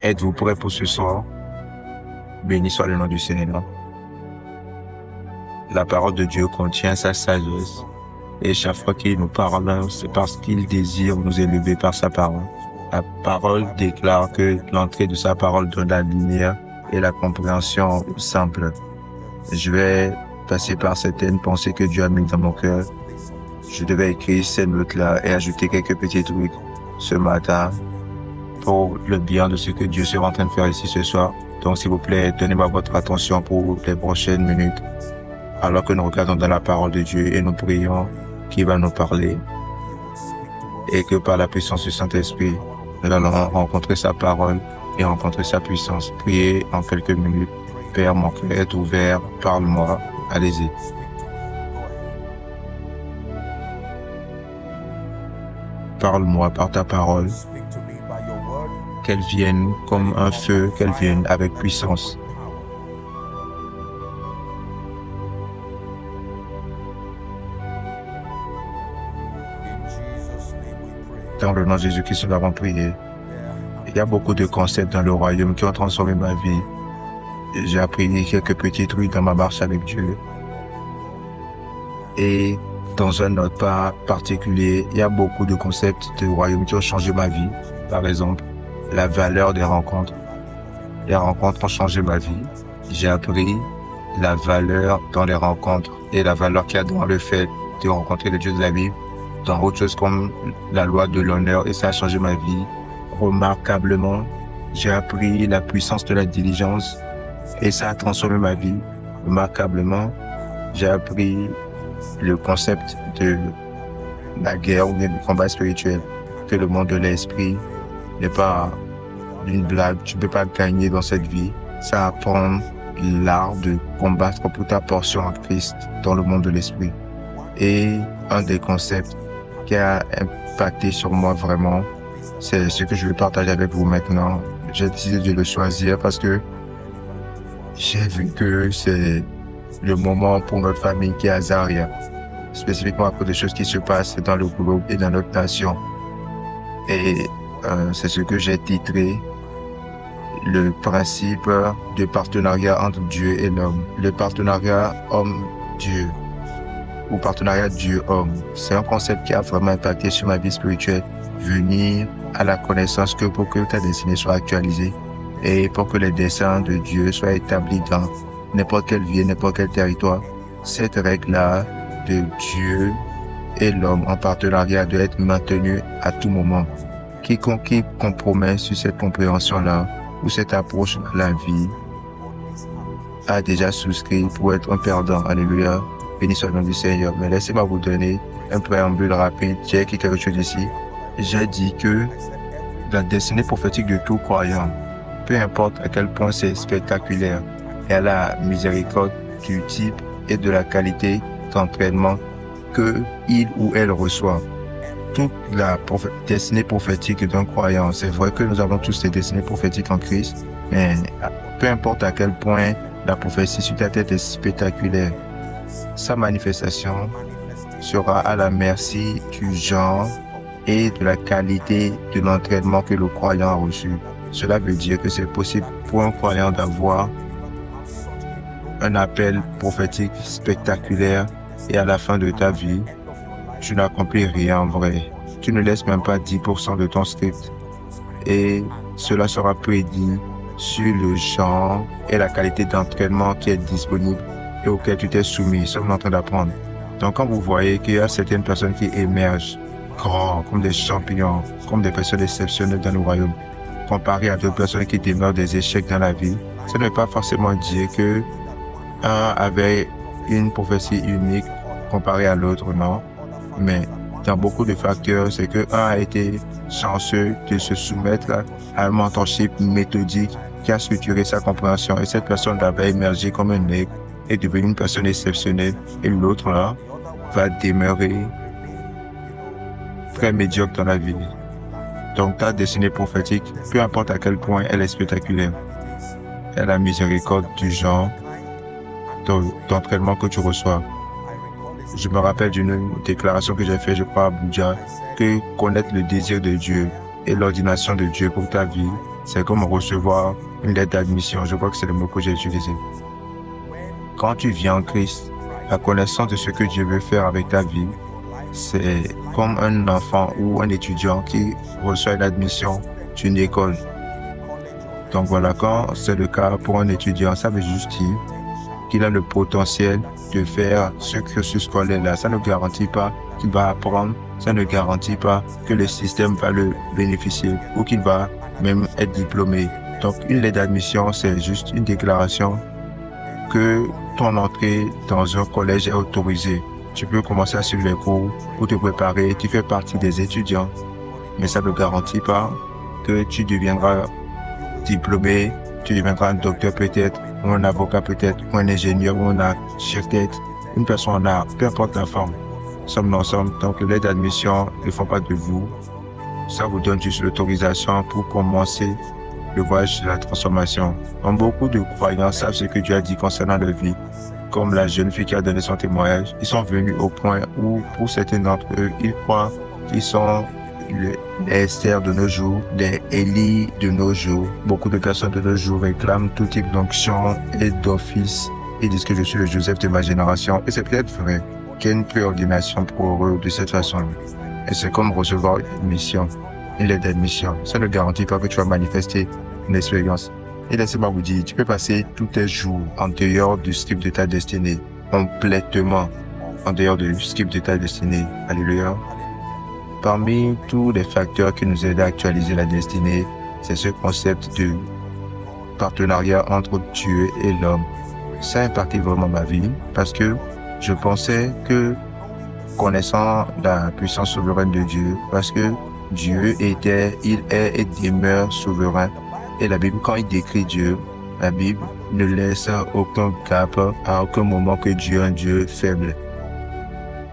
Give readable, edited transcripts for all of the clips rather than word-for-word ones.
Êtes-vous prêts pour ce soir? Béni soit le nom du Seigneur. La parole de Dieu contient sa sagesse. Et chaque fois qu'il nous parle, c'est parce qu'il désire nous élever par sa parole. La parole déclare que l'entrée de sa parole donne la lumière et la compréhension simple. Je vais passer par certaines pensées que Dieu a mises dans mon cœur. Je devais écrire ces notes-là et ajouter quelques petits trucs ce matin pour le bien de ce que Dieu sera en train de faire ici ce soir. Donc, s'il vous plaît, donnez-moi votre attention pour les prochaines minutes, alors que nous regardons dans la parole de Dieu et nous prions qu'il va nous parler. Et que par la puissance du Saint-Esprit, nous allons rencontrer sa parole et rencontrer sa puissance. Priez en quelques minutes. Père, mon cœur est ouvert, parle-moi. Allez-y. Parle-moi par ta parole. Qu'elle vienne comme un feu, qu'elle vienne avec puissance. Dans le nom de Jésus-Christ, nous avons prié. Il y a beaucoup de concepts dans le royaume qui ont transformé ma vie. J'ai appris quelques petits trucs dans ma marche avec Dieu. Et dans un autre pas particulier, il y a beaucoup de concepts de royaume qui ont changé ma vie. Par exemple, la valeur des rencontres. Les rencontres ont changé ma vie. J'ai appris la valeur dans les rencontres et la valeur qu'il y a dans le fait de rencontrer le Dieu de la Bible, dans autre chose comme la loi de l'honneur, et ça a changé ma vie remarquablement. J'ai appris la puissance de la diligence et ça a transformé ma vie remarquablement. J'ai appris le concept de la guerre ou bien du combat spirituel, que le monde de l'esprit n'est pas une blague. Tu ne peux pas gagner dans cette vie. Ça apprend l'art de combattre pour ta portion en Christ dans le monde de l'esprit. Et un des concepts qui a impacté sur moi vraiment, c'est ce que je vais partager avec vous maintenant. J'ai décidé de le choisir parce que j'ai vu que c'est le moment pour notre famille qui est à Zaria, spécifiquement à cause des choses qui se passent dans le groupe et dans notre nation. Et c'est ce que j'ai titré le principe de partenariat entre Dieu et l'homme. Le partenariat homme-Dieu ou partenariat Dieu-homme. C'est un concept qui a vraiment impacté sur ma vie spirituelle. Venir à la connaissance que pour que ta destinée soit actualisée et pour que les desseins de Dieu soient établis dans n'importe quelle vie, n'importe quel territoire, cette règle-là de Dieu et l'homme en partenariat doit être maintenue à tout moment. Quiconque qui compromet sur cette compréhension-là ou cette approche à la vie a déjà souscrit pour être un perdant. Alléluia. Béni soit le nom du Seigneur. Mais laissez-moi vous donner un préambule rapide. J'ai écrit quelque chose ici. J'ai dit que la destinée prophétique de tout croyant, peu importe à quel point c'est spectaculaire, et à la miséricorde du type et de la qualité d'entraînement que il ou elle reçoit. Toute la destinée prophétique d'un croyant, c'est vrai que nous avons tous des destinées prophétiques en Christ, mais peu importe à quel point la prophétie sur ta tête est spectaculaire, sa manifestation sera à la merci du genre et de la qualité de l'entraînement que le croyant a reçu. Cela veut dire que c'est possible pour un croyant d'avoir un appel prophétique spectaculaire et à la fin de ta vie, tu n'accomplis rien en vrai. Tu ne laisses même pas 10% de ton script. Et cela sera prédit sur le genre et la qualité d'entraînement qui est disponible et auquel tu t'es soumis, sommes en train d'apprendre. Donc quand vous voyez qu'il y a certaines personnes qui émergent grands, comme des champions, comme des personnes exceptionnelles dans le royaume, comparé à d'autres personnes qui demeurent des échecs dans la vie, ça ne veut pas forcément dire que un avait une prophétie unique comparé à l'autre, non. Mais dans beaucoup de facteurs, c'est que un a été chanceux de se soumettre à un mentorship méthodique qui a structuré sa compréhension et cette personne va émerger comme un aigle et devenir une personne exceptionnelle et l'autre là va demeurer très médiocre dans la vie. Donc ta destinée prophétique, peu importe à quel point elle est spectaculaire, elle a la miséricorde du genre d'entraînement que tu reçois. Je me rappelle d'une déclaration que j'ai faite, je crois, à Abuja, que connaître le désir de Dieu et l'ordination de Dieu pour ta vie C'est comme recevoir une lettre d'admission. Je crois que c'est le mot que j'ai utilisé. Quand tu viens en Christ, la connaissance de ce que Dieu veut faire avec ta vie, c'est comme un enfant ou un étudiant qui reçoit une admission d'une école. Donc voilà, quand c'est le cas pour un étudiant, ça veut juste dire qu'il a le potentiel de faire ce cursus scolaire-là. Ça ne garantit pas qu'il va apprendre, ça ne garantit pas que le système va le bénéficier ou qu'il va même être diplômé. Donc une lettre d'admission, c'est juste une déclaration que ton entrée dans un collège est autorisée. Tu peux commencer à suivre les cours pour te préparer, tu fais partie des étudiants, mais ça ne garantit pas que tu deviendras diplômé, tu deviendras un docteur peut-être, ou un avocat peut-être, ou un ingénieur, ou un architecte, une personne en art, peu importe la forme. Sommes ensemble, donc les lettres d'admission ne font pas de vous. Ça vous donne juste l'autorisation pour commencer le voyage de la transformation. Donc beaucoup de croyants savent ce que Dieu a dit concernant leur vie. Comme la jeune fille qui a donné son témoignage, ils sont venus au point où, pour certains d'entre eux, ils croient qu'ils sont les Esther de nos jours, les Élie de nos jours. Beaucoup de personnes de nos jours réclament tout type d'onction et d'office. Ils disent que je suis le Joseph de ma génération. Et c'est peut-être vrai qu'il y a une préordination pour eux de cette façon. Et c'est comme recevoir une mission, une lettre d'admission. Ça ne garantit pas que tu vas manifester une expérience. Et laissez-moi vous dire, tu peux passer tous tes jours en dehors du script de ta destinée, complètement en dehors du script de ta destinée. Alléluia. Parmi tous les facteurs qui nous aident à actualiser la destinée, c'est ce concept de partenariat entre Dieu et l'homme. Ça a impacté vraiment ma vie parce que je pensais que, connaissant la puissance souveraine de Dieu, parce que Dieu était, il est et demeure souverain. Et la Bible, quand il décrit Dieu, la Bible ne laisse aucun gap à aucun moment que Dieu est un Dieu faible.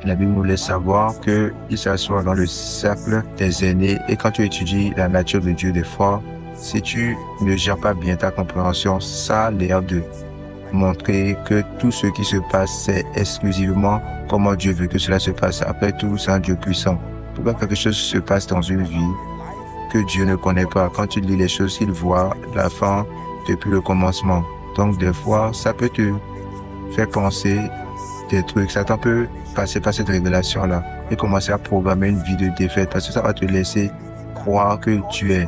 La Bible nous laisse savoir qu'il s'assoit dans le cercle des aînés. Et quand tu étudies la nature de Dieu des fois, si tu ne gères pas bien ta compréhension, ça a l'air de montrer que tout ce qui se passe, c'est exclusivement comment Dieu veut que cela se passe. Après tout, c'est un Dieu puissant. Pourquoi quelque chose se passe dans une vie que Dieu ne connaît pas? Quand tu lis les choses, il voit la fin depuis le commencement. Donc des fois, ça peut te faire penser des trucs. Satan peut passer par cette révélation-là et commencer à programmer une vie de défaite parce que ça va te laisser croire que tu es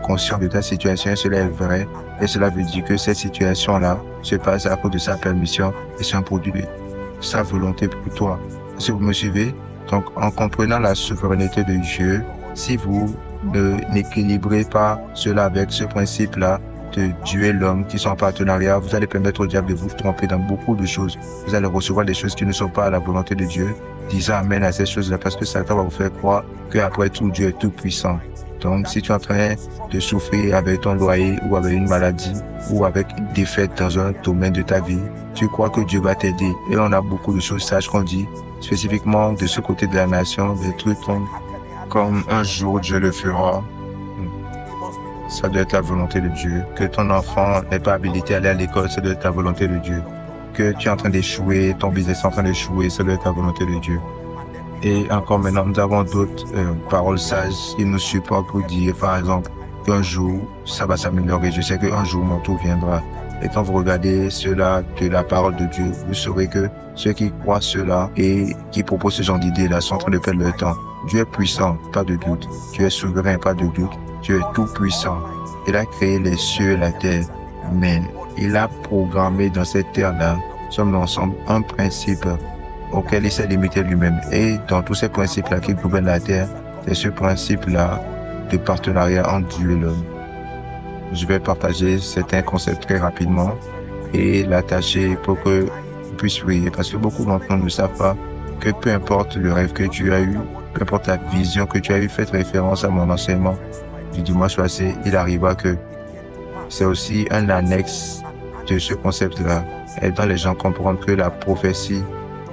conscient de ta situation et cela est vrai. Et cela veut dire que cette situation-là se passe à cause de sa permission et c'est un produit de sa volonté pour toi. Est-ce que vous me suivez? Donc, en comprenant la souveraineté de Dieu, si vous n'équilibrez pas cela avec ce principe-là de Dieu et l'homme qui sont en partenariat, vous allez permettre au diable de vous tromper dans beaucoup de choses. Vous allez recevoir des choses qui ne sont pas à la volonté de Dieu, disant amen à ces choses-là parce que Satan va vous faire croire qu'après tout, Dieu est tout puissant. Donc, si tu es en train de souffrir avec ton loyer ou avec une maladie ou avec une défaite dans un domaine de ta vie, tu crois que Dieu va t'aider. Et on a beaucoup de choses sages qu'on dit, spécifiquement de ce côté de la nation, des trucs comme un jour Dieu le fera. Ça doit être la volonté de Dieu. Que ton enfant n'est pas habilité à aller à l'école, ça doit être la volonté de Dieu. Que tu es en train d'échouer, ton business est en train d'échouer, ça doit être la volonté de Dieu. Et encore maintenant, nous avons d'autres paroles sages qui nous supportent pour dire, par exemple, qu'un jour, ça va s'améliorer. Je sais qu'un jour, mon tour viendra. Et quand vous regardez cela de la parole de Dieu, vous saurez que ceux qui croient cela et qui proposent ce genre d'idées-là sont en train de perdre leur temps. Dieu est puissant, pas de doute. Dieu est souverain, pas de doute. Dieu est tout puissant. Il a créé les cieux et la terre. Mais il a programmé dans cette terre-là, sommes ensemble, un principe auquel il s'est limité lui-même. Et dans tous ces principes-là qui gouvernent la terre, c'est ce principe-là de partenariat entre Dieu et l'homme. Je vais partager certains concepts très rapidement et l'attacher pour que vous puissiez prier. Parce que beaucoup d'entre nous ne savent pas que peu importe le rêve que tu as eu, peu importe la vision que tu as eu, faites référence à mon enseignement du dimanche passé, il arriva que c'est aussi un annexe de ce concept-là. Aidant les gens à comprendre que la prophétie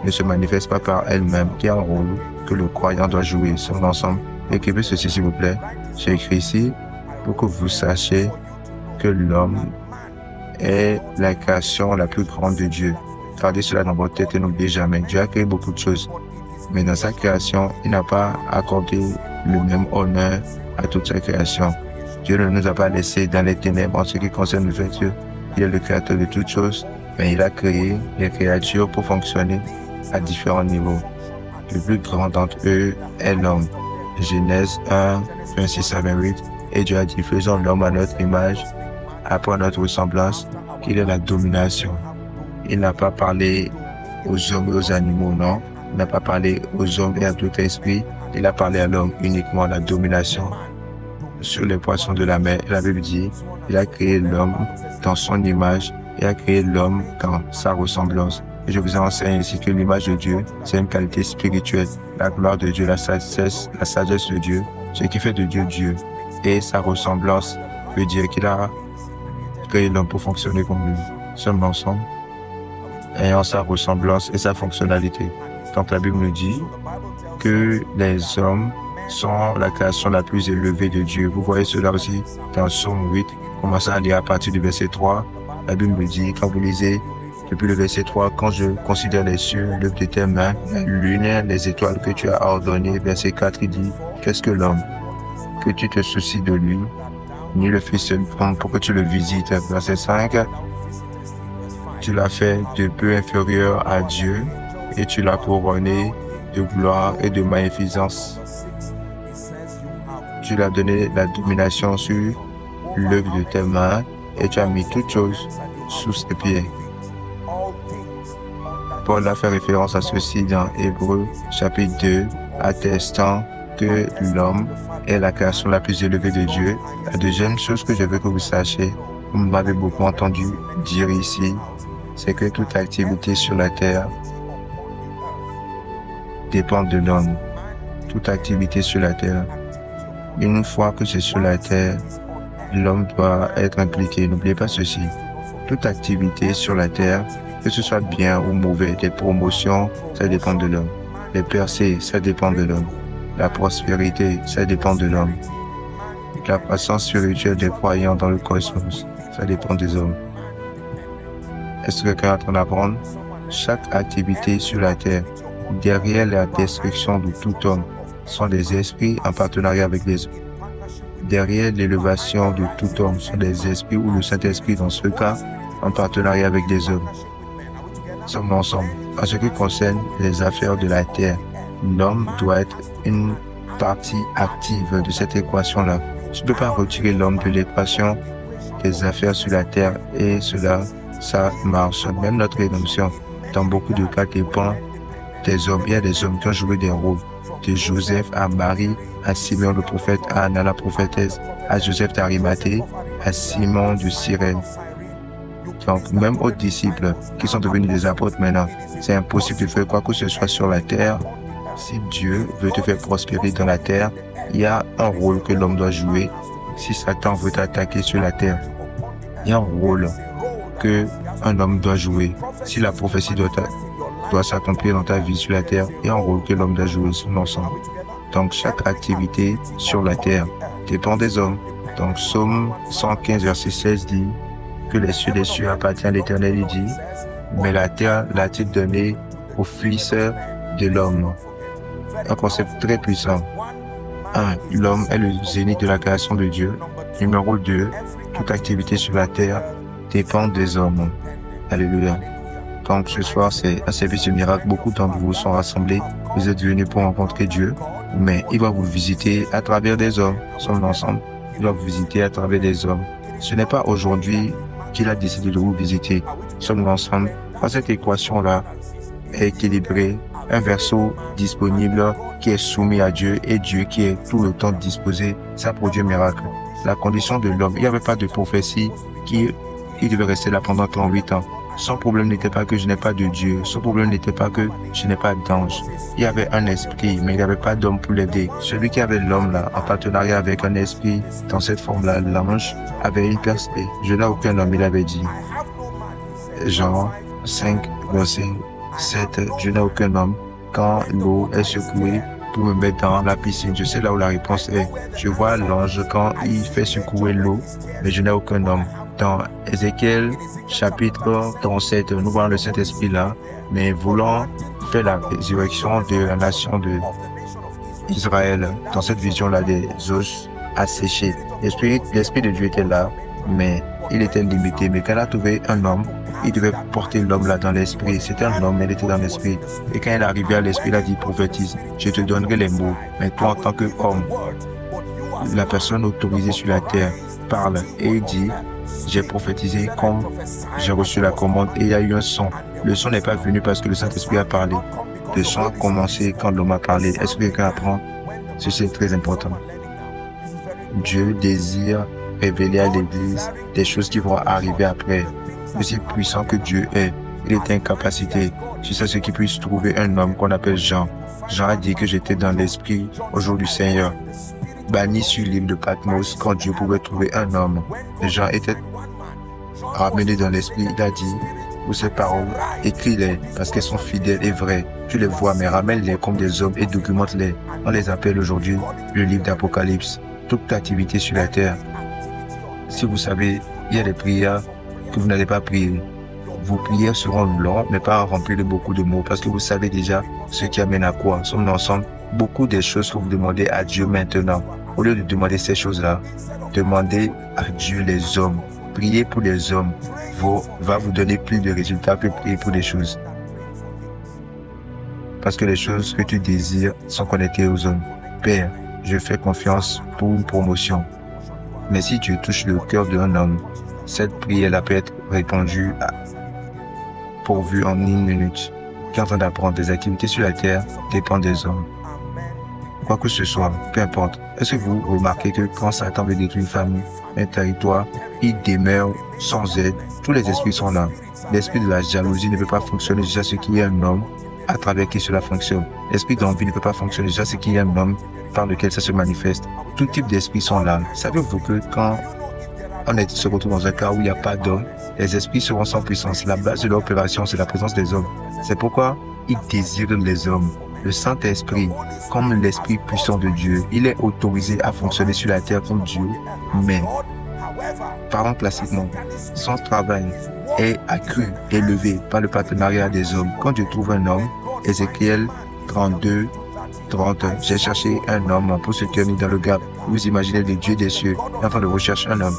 ne se manifeste pas par elle-même, qu'il y a un rôle que le croyant doit jouer sur l'ensemble. Écrivez ceci s'il vous plaît. J'ai écrit ici pour que vous sachiez que l'homme est la création la plus grande de Dieu. Gardez cela dans votre tête et n'oubliez jamais. Dieu a créé beaucoup de choses. Mais dans sa création, il n'a pas accordé le même honneur à toute sa création. Dieu ne nous a pas laissés dans les ténèbres en ce qui concerne le fait qu'il est le créateur de toutes choses, mais il a créé les créatures pour fonctionner à différents niveaux. Le plus grand d'entre eux est l'homme. Genèse 1, 26 à 28. Et Dieu a dit, faisons l'homme à notre image, après notre ressemblance, qu'il est la domination. Il n'a pas parlé aux hommes et aux animaux, non. Il n'a pas parlé aux hommes et à tout esprit. Il a parlé à l'homme uniquement la domination sur les poissons de la mer. La Bible dit, il a créé l'homme dans son image et a créé l'homme dans sa ressemblance. Et je vous enseigne ici que l'image de Dieu, c'est une qualité spirituelle. La gloire de Dieu, la sagesse de Dieu, ce qui fait de Dieu Dieu. Et sa ressemblance veut dire qu'il a créé l'homme pour fonctionner comme lui. Sommes ensemble, ayant sa ressemblance et sa fonctionnalité. Donc la Bible nous dit que les hommes sont la création la plus élevée de Dieu. Vous voyez cela aussi dans Psaume 8. Commencez à lire à partir du verset 3. La Bible me dit, quand vous lisez depuis le verset 3, quand je considère les cieux, l'œuvre de tes mains, la lune, les étoiles que tu as ordonnées. Verset 4, il dit, qu'est-ce que l'homme? Que tu te soucies de lui, ni le Fils pour que tu le visites. Verset 5, tu l'as fait de peu inférieur à Dieu et tu l'as couronné de gloire et de magnificence. Tu lui as donné la domination sur l'œuvre de tes mains et tu as mis toutes choses sous ses pieds. Paul a fait référence à ceci dans Hébreux chapitre 2, attestant que l'homme est la création la plus élevée de Dieu. La deuxième chose que je veux que vous sachiez, vous m'avez beaucoup entendu dire ici, c'est que toute activité sur la terre dépend de l'homme. Toute activité sur la terre. Une fois que c'est sur la terre, l'homme doit être impliqué. N'oubliez pas ceci. Toute activité sur la terre, que ce soit bien ou mauvais, des promotions, ça dépend de l'homme. Les percées, ça dépend de l'homme. La prospérité, ça dépend de l'homme. La croissance spirituelle des croyants dans le cosmos, ça dépend des hommes. Est-ce que quelqu'un est en train d'apprendre? Chaque activité sur la terre, derrière la destruction de tout homme, sont des esprits en partenariat avec les hommes. Derrière l'élévation de tout homme sont des esprits ou le Saint-Esprit dans ce cas, en partenariat avec des hommes. Nous sommes ensemble. En ce qui concerne les affaires de la terre, l'homme doit être une partie active de cette équation-là. Je ne peux pas retirer l'homme de l'équation des affaires sur la terre et cela, ça marche. Même notre rédemption, dans beaucoup de cas, dépend des hommes. Il y a des hommes qui ont joué des rôles. De Joseph à Marie, à Simeon le prophète, à Anna la prophétesse, à Joseph d'Arimathée, à Simon de Cyrène. Donc, même aux disciples qui sont devenus des apôtres maintenant, c'est impossible de faire quoi que ce soit sur la terre. Si Dieu veut te faire prospérer dans la terre, il y a un rôle que l'homme doit jouer. Si Satan veut t'attaquer sur la terre, il y a un rôle que un homme doit jouer. Si la prophétie doit s'accomplir dans ta vie sur la terre, il y a un rôle que l'homme doit jouer sur l'ensemble. Donc, chaque activité sur la terre dépend des hommes. Donc, Psaume 115, verset 16 dit que les cieux des cieux appartiennent à l'Éternel, il dit, mais la terre l'a-t-il donnée au Fils de l'homme. Un concept très puissant. 1. L'homme est le zénith de la création de Dieu. Numéro 2. Toute activité sur la terre dépend des hommes. Alléluia. Donc ce soir, c'est un service de miracle. Beaucoup d'entre vous sont rassemblés. Vous êtes venus pour rencontrer Dieu. Mais il va vous visiter à travers des hommes. Nous sommes ensemble. Il va vous visiter à travers des hommes. Ce n'est pas aujourd'hui qu'il a décidé de vous visiter. Nous sommes ensemble. Quand cette équation-là est équilibrée, un verseau disponible qui est soumis à Dieu et Dieu qui est tout le temps disposé, ça produit un miracle. La condition de l'homme, il n'y avait pas de prophétie qui devait rester là pendant 38 ans. Son problème n'était pas que je n'ai pas de Dieu. Son problème n'était pas que je n'ai pas d'ange. Il y avait un esprit, mais il n'y avait pas d'homme pour l'aider. Celui qui avait l'homme là, en partenariat avec un esprit, dans cette forme-là, l'ange, avait une percée. Je n'ai aucun homme, il avait dit. Jean 5, verset 7, je n'ai aucun homme. Quand l'eau est secouée pour me mettre dans la piscine, je sais là où la réponse est. Je vois l'ange quand il fait secouer l'eau, mais je n'ai aucun homme. Dans Ézéchiel, chapitre 37, nous voyons le Saint-Esprit là, mais voulant faire la résurrection de la nation de Israël. Dans cette vision-là, des os asséchés. L'esprit de Dieu était là, mais il était limité. Mais quand il a trouvé un homme, il devait porter l'homme là dans l'esprit. C'était un homme, mais il était dans l'esprit. Et quand il est arrivé à l'esprit, il a dit, prophétise, je te donnerai les mots. Mais toi, en tant qu'homme, la personne autorisée sur la terre parle et il dit, j'ai prophétisé comme j'ai reçu la commande et il y a eu un son. Le son n'est pas venu parce que le Saint-Esprit a parlé. Le son a commencé quand l'homme a parlé. Est-ce que quelqu'un apprend? Ceci est très important. Dieu désire révéler à l'Église des choses qui vont arriver après. Aussi puissant que Dieu est, il est incapacité. C'est ce qui puisse trouver un homme qu'on appelle Jean. Jean a dit que j'étais dans l'esprit au jour du Seigneur. Banni sur l'île de Patmos quand Dieu pouvait trouver un homme. Jean était ramené dans l'esprit. Il a dit, pour ces paroles, écris-les parce qu'elles sont fidèles et vraies. Tu les vois, mais ramène-les comme des hommes et documente-les. On les appelle aujourd'hui le livre d'Apocalypse. Toute activité sur la terre. Si vous savez, il y a des prières que vous n'allez pas prier. Vos prières seront longues, mais pas remplies de beaucoup de mots, parce que vous savez déjà ce qui amène à quoi. Sommes ensemble. Beaucoup des choses que vous demandez à Dieu maintenant. Au lieu de demander ces choses-là, demandez à Dieu les hommes. Priez pour les hommes va vous donner plus de résultats que prier pour des choses. Parce que les choses que tu désires sont connectées aux hommes. Père, je fais confiance pour une promotion. Mais si Dieu touche le cœur d'un homme, cette prière peut être répondue pourvue en 1 minute. Tu es en train d'apprendre des activités sur la terre dépendent des hommes. Quoi que ce soit, peu importe. Est-ce que vous remarquez que quand Satan veut détruire une famille, un territoire, il demeure sans aide. Tous les esprits sont là. L'esprit de la jalousie ne peut pas fonctionner jusqu'à ce qu'il y ait un homme à travers qui cela fonctionne. L'esprit d'envie ne peut pas fonctionner jusqu'à ce qu'il y ait un homme par lequel ça se manifeste. Tout type d'esprits sont là. Savez-vous que quand se retrouve dans un cas où il n'y a pas d'hommes, les esprits seront sans puissance. La base de l'opération, c'est la présence des hommes. C'est pourquoi ils désirent les hommes. Le Saint-Esprit, comme l'Esprit puissant de Dieu, il est autorisé à fonctionner sur la terre comme Dieu, mais, parlons classiquement, son travail est accru, élevé par le partenariat des hommes. Quand Dieu trouve un homme, Ézéchiel 32, 30, j'ai cherché un homme pour se tenir dans le gap. Vous imaginez le Dieu des cieux, en train de rechercher un homme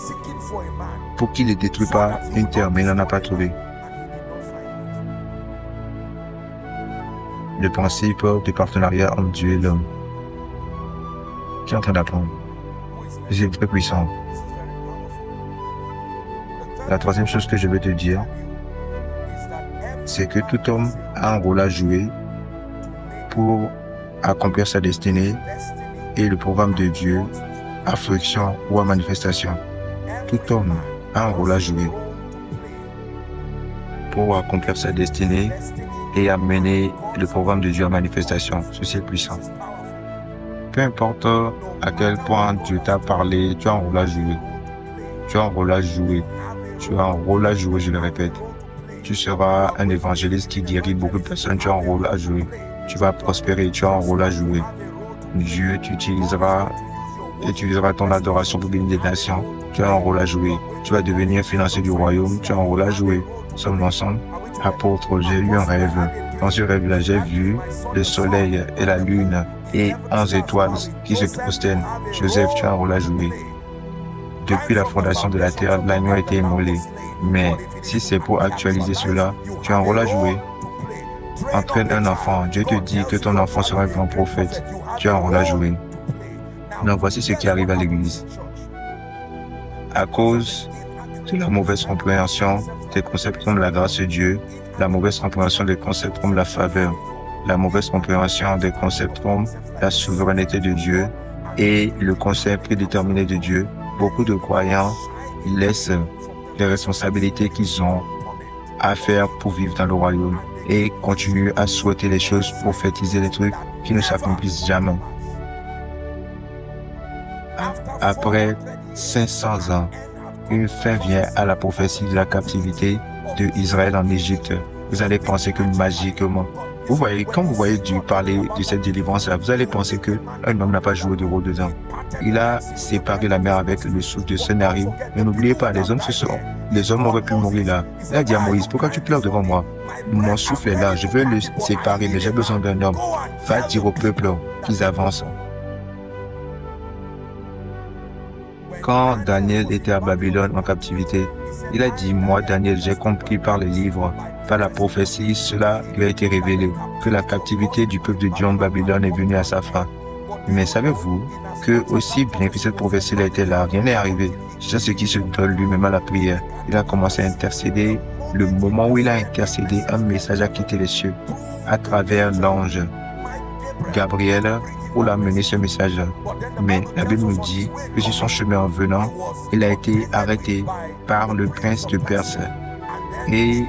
pour qu'il ne détruise pas une terre, mais il n'en a pas trouvé. Le principe du partenariat entre Dieu et l'homme. Tu es en train d'apprendre. C'est très puissant. La troisième chose que je veux te dire, c'est que tout homme a un rôle à jouer pour accomplir sa destinée et le programme de Dieu à fruition ou à manifestation. Tout homme a un rôle à jouer pour accomplir sa destinée et amener le programme de Dieu à manifestation. Ceci est puissant. Peu importe à quel point Dieu t'a parlé, tu as un rôle à jouer. Tu as un rôle à jouer. Tu as un rôle à jouer, je le répète. Tu seras un évangéliste qui guérit beaucoup de personnes, tu as un rôle à jouer. Tu vas prospérer, tu as un rôle à jouer. Dieu t'utilisera ton adoration pour bénir des nations. Tu as un rôle à jouer. Tu vas devenir financier du royaume, tu as un rôle à jouer. Sommes ensemble. Apôtre, j'ai eu un rêve. Dans ce rêve-là, j'ai vu le soleil et la lune et 11 étoiles qui se prosternent. Joseph, tu as un rôle à jouer. Depuis la fondation de la terre, l'agneau a été immolé. Mais si c'est pour actualiser cela, tu as un rôle à jouer. Entraîne un enfant. Dieu te dit que ton enfant sera un grand prophète. Tu as un rôle à jouer. Donc voici ce qui arrive à l'Église. À cause de la mauvaise compréhension des concepts comme la grâce de Dieu, la mauvaise compréhension des concepts comme la faveur, la mauvaise compréhension des concepts comme la souveraineté de Dieu et le concept prédéterminé de Dieu, beaucoup de croyants laissent les responsabilités qu'ils ont à faire pour vivre dans le royaume et continuent à souhaiter les choses, prophétiser les trucs qui ne s'accomplissent jamais. Après 500 ans, une fin vient à la prophétie de la captivité de Israël en Égypte. Vous allez penser que magiquement, vous voyez, quand vous voyez Dieu parler de cette délivrance-là, vous allez penser que un homme n'a pas joué de rôle dedans. Il a séparé la mer avec le souffle de Sennacherib. Mais n'oubliez pas, les hommes auraient pu mourir là. Il a dit à Moïse, pourquoi tu pleures devant moi? Mon souffle est là, je veux le séparer, mais j'ai besoin d'un homme. Va dire au peuple qu'ils avancent. Quand Daniel était à Babylone en captivité, il a dit, moi Daniel, j'ai compris par les livres, par la prophétie, cela lui a été révélé, que la captivité du peuple de Dieu en Babylone est venue à sa fin. Mais savez-vous que aussi bien que cette prophétie était là, rien n'est arrivé. C'est ce qui se donne lui-même à la prière. Il a commencé à intercéder. Le moment où il a intercédé, un message a quitté les cieux à travers l'ange Gabriel pour l'amener ce message. Mais la Bible nous dit que sur son chemin en venant, il a été arrêté par le prince de Perse. Et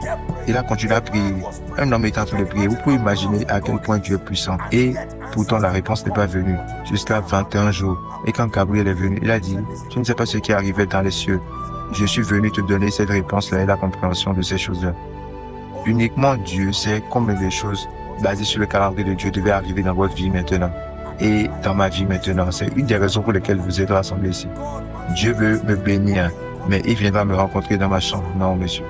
il a continué à prier. Un homme est en train de prier. Vous pouvez imaginer à quel point Dieu est puissant. Et pourtant, la réponse n'est pas venue jusqu'à 21 jours. Et quand Gabriel est venu, il a dit, tu ne sais pas ce qui arrivait dans les cieux. Je suis venu te donner cette réponse-là et la compréhension de ces choses-là. Uniquement Dieu sait combien de choses basées sur le calendrier de Dieu devaient arriver dans votre vie maintenant. Et dans ma vie maintenant. C'est une des raisons pour lesquelles vous êtes rassemblés ici. Dieu veut me bénir, mais il viendra me rencontrer dans ma chambre. Non, monsieur.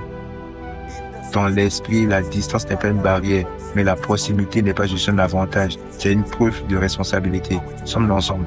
Dans l'esprit, la distance n'est pas une barrière, mais la proximité n'est pas juste un avantage. C'est une preuve de responsabilité. Sommes-nous ensemble?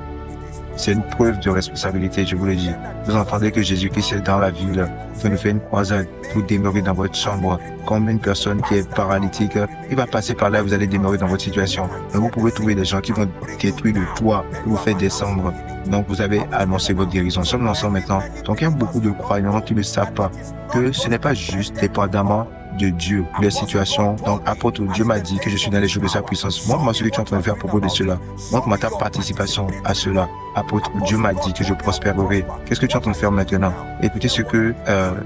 C'est une preuve de responsabilité, je vous le dis. Vous entendez que Jésus-Christ est dans la ville, vous nous fait une croisade, vous demeurez dans votre chambre. Comme une personne qui est paralytique, il va passer par là et vous allez demeurer dans votre situation. Mais vous pouvez trouver des gens qui vont détruire le toit, vous faites descendre. Donc vous avez annoncé votre guérison. Sommes-nous ensemble maintenant? Donc il y a beaucoup de croyants qui ne savent pas que ce n'est pas juste dépendamment de Dieu, les situations. Donc, apôtre, Dieu m'a dit que je suis dans les jours de sa puissance. Moi, ce que tu es en train de faire à propos de cela. Montre-moi ta participation à cela. Apôtre, Dieu m'a dit que je prospérerai. Qu'est-ce que tu es en train de faire maintenant? Écoutez ce que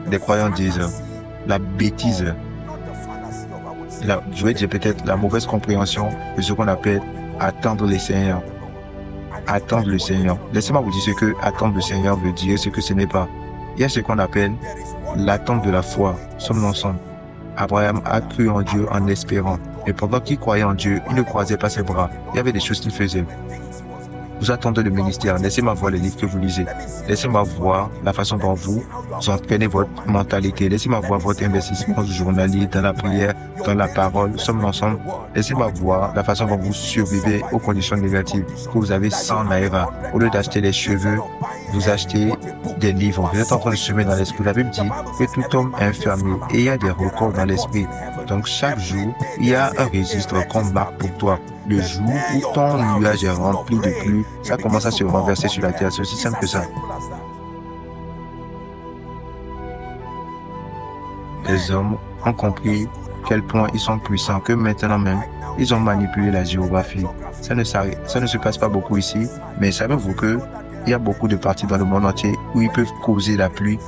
les croyants disent. La bêtise. Je vais dire peut-être la mauvaise compréhension de ce qu'on appelle attendre le Seigneur. Attendre le Seigneur. Laissez-moi vous dire ce que attendre le Seigneur veut dire, ce que ce n'est pas. Il y a ce qu'on appelle l'attente de la foi. Sommes-nous ensemble? Abraham a cru en Dieu en espérant. Et pendant qu'il croyait en Dieu, il ne croisait pas ses bras. Il y avait des choses qu'il faisait. Vous attendez le ministère. Laissez-moi voir les livres que vous lisez. Laissez-moi voir la façon dont vous entraînez votre mentalité. Laissez-moi voir votre investissement journalier dans la prière, dans la parole. Nous sommes ensemble. Laissez-moi voir la façon dont vous survivez aux conditions négatives que vous avez sans naira. Au lieu d'acheter les cheveux, vous achetez des livres. Vous êtes en train de semer dans l'esprit. La Bible dit que tout homme est infirmé et il y a des records dans l'esprit. Donc chaque jour, il y a un registre qu'on marque pour toi. Le jour où ton nuage est rempli de pluie, ça commence à se renverser sur la terre. C'est aussi simple que ça. Les hommes ont compris quel point ils sont puissants, que maintenant même, ils ont manipulé la géographie. Ça ne se passe pas beaucoup ici, mais savez-vous que il y a beaucoup de parties dans le monde entier où ils peuvent causer la pluie.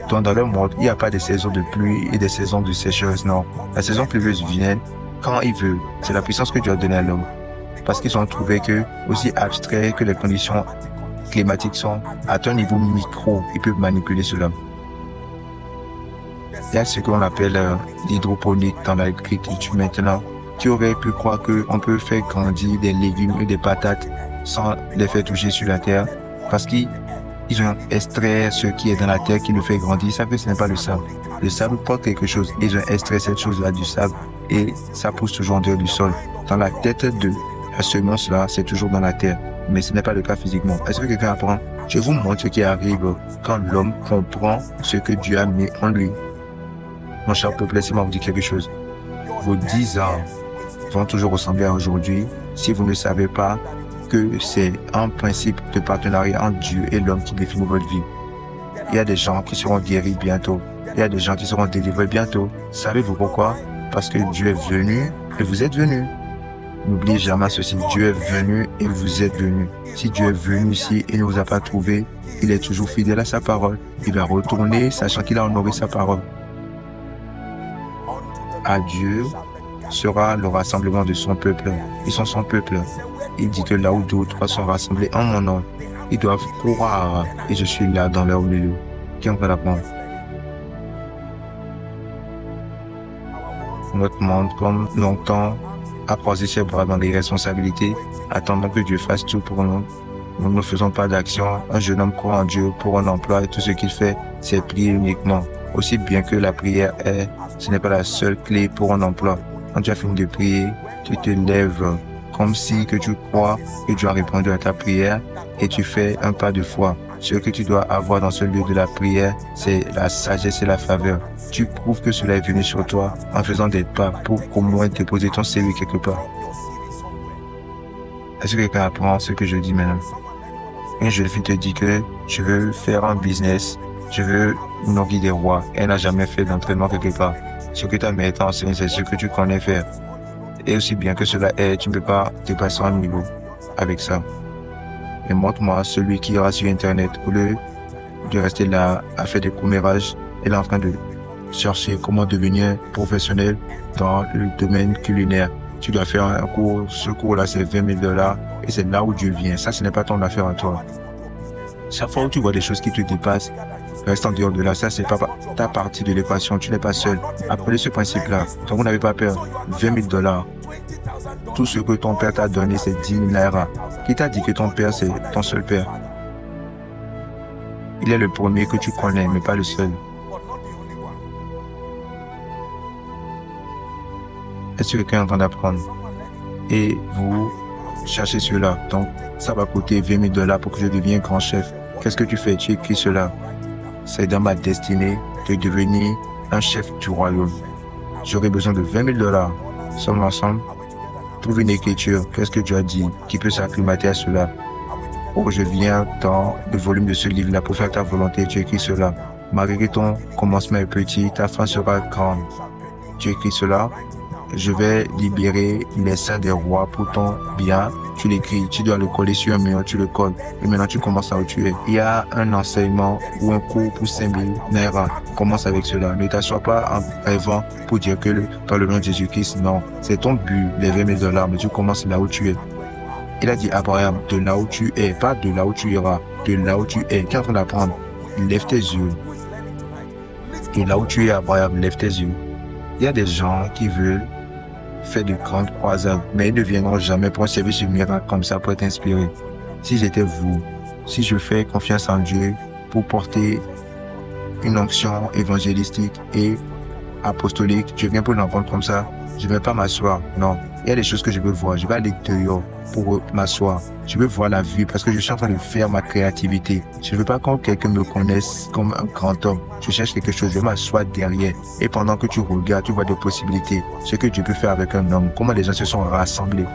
Donc dans le monde, il n'y a pas de saisons de pluie et des saisons de sécheresse, non. La saison pluvieuse vient quand il veut. C'est la puissance que Dieu a donnée à l'homme. Parce qu'ils ont trouvé que, aussi abstrait que les conditions climatiques sont, à un niveau micro, ils peuvent manipuler cela. Il y a ce qu'on appelle l'hydroponique dans l'agriculture maintenant. Tu aurais pu croire qu'on peut faire grandir des légumes et des patates sans les faire toucher sur la terre. Parce qu'ils ont extrait ce qui est dans la terre qui le fait grandir. Ça fait ce n'est pas le sable. Le sable porte quelque chose. Ils ont extrait cette chose-là du sable et ça pousse toujours en dehors du sol. Dans la tête de la semence-là, c'est toujours dans la terre. Mais ce n'est pas le cas physiquement. Est-ce que quelqu'un apprend? Je vous montre ce qui arrive quand l'homme comprend ce que Dieu a mis en lui. Mon cher peuple, laissez-moi vous dire quelque chose. Vos 10 ans vont toujours ressembler à aujourd'hui si vous ne savez pas que c'est un principe de partenariat entre Dieu et l'homme qui définit votre vie. Il y a des gens qui seront guéris bientôt. Il y a des gens qui seront délivrés bientôt. Savez-vous pourquoi? Parce que Dieu est venu et vous êtes venus. N'oubliez jamais ceci. Dieu est venu et vous êtes venus. Si Dieu est venu ici et ne vous a pas trouvé, il est toujours fidèle à sa parole. Il va retourner sachant qu'il a honoré sa parole. À Dieu sera le rassemblement de son peuple. Ils sont son peuple. Il dit que là où deux ou trois sont rassemblés en mon nom, ils doivent croire et je suis là dans leur milieu. Qui en va l'apprendre? Notre monde, comme longtemps, a croisé ses bras dans les responsabilités, attendant que Dieu fasse tout pour nous. Nous ne faisons pas d'action. Un jeune homme croit en Dieu pour un emploi et tout ce qu'il fait, c'est prier uniquement. Aussi bien que la prière est, ce n'est pas la seule clé pour un emploi. Quand tu as fini de prier, tu te lèves comme si que tu crois que Dieu a répondu à ta prière et tu fais un pas de foi. Ce que tu dois avoir dans ce lieu de la prière, c'est la sagesse et la faveur. Tu prouves que cela est venu sur toi en faisant des pas pour au moins déposer ton CV quelque part. Est-ce que quelqu'un apprend ce que je dis maintenant? Une jeune fille te dit que je veux faire un business, je veux nourrir des rois. Elle n'a jamais fait d'entraînement quelque part. Ce que ta mère t'a enseigné, c'est ce que tu connais faire. Et aussi bien que cela est, tu ne peux pas dépasser un niveau avec ça. Et montre-moi celui qui ira sur Internet, au lieu de rester là à faire des commérages, elle est en train de chercher comment devenir professionnel dans le domaine culinaire. Tu dois faire un cours, ce cours-là c'est 20 000 $ et c'est là où Dieu vient. Ça, ce n'est pas ton affaire à toi. Chaque fois où tu vois des choses qui te dépassent, reste en dehors de là. Ça, c'est pas ta partie de l'équation. Tu n'es pas seul. Apprenez ce principe-là. Donc, vous n'avez pas peur. 20 000 $. Tout ce que ton père t'a donné, c'est 10 000 naira. Qui t'a dit que ton père, c'est ton seul père? Il est le premier que tu connais, mais pas le seul. Est-ce que quelqu'un est en train d'apprendre? Et vous cherchez cela. Donc, ça va coûter 20 000 $ pour que je devienne grand chef. Qu'est-ce que tu fais? Tu écris cela. C'est dans ma destinée de devenir un chef du royaume. J'aurai besoin de 20 000 $. Sommes ensemble. Trouve une écriture. Qu'est-ce que Dieu a dit qui peut s'acclimater à cela? Oh, je viens dans le volume de ce livre-là pour faire ta volonté. Tu écris cela. Malgré que ton commencement est petit, ta fin sera grande. Tu écris cela. Je vais libérer les seins des rois pour ton bien. Tu l'écris, tu dois le coller sur un mur, tu le colles. Et maintenant, tu commences à le tuer. Il y a un enseignement ou un cours pour 5 000 naira. Commence avec cela. Ne t'assois pas en rêvant pour dire que dans le nom de Jésus-Christ, non. C'est ton but, les 20 000 $, mais tu commences là où tu es. Il a dit à Abraham, de là où tu es, pas de là où tu iras, de là où tu es. Tu es en train d'apprendre. Lève tes yeux. Et là où tu es, Abraham, lève tes yeux. Il y a des gens qui veulent faire de grandes croisades, mais ils ne viendront jamais pour un service miracle comme ça pour être inspirés. Si j'étais vous, si je fais confiance en Dieu pour porter une onction évangélistique et apostolique, je viens pour une rencontre comme ça, je ne vais pas m'asseoir, non. Il y a des choses que je veux voir, je vais aller dehors pour m'asseoir. Je veux voir la vue parce que je suis en train de faire ma créativité. Je ne veux pas que quelqu'un me connaisse comme un grand homme. Je cherche quelque chose, je vais m'asseoir derrière. Et pendant que tu regardes, tu vois des possibilités. Ce que Dieu peut faire avec un homme, comment les gens se sont rassemblés.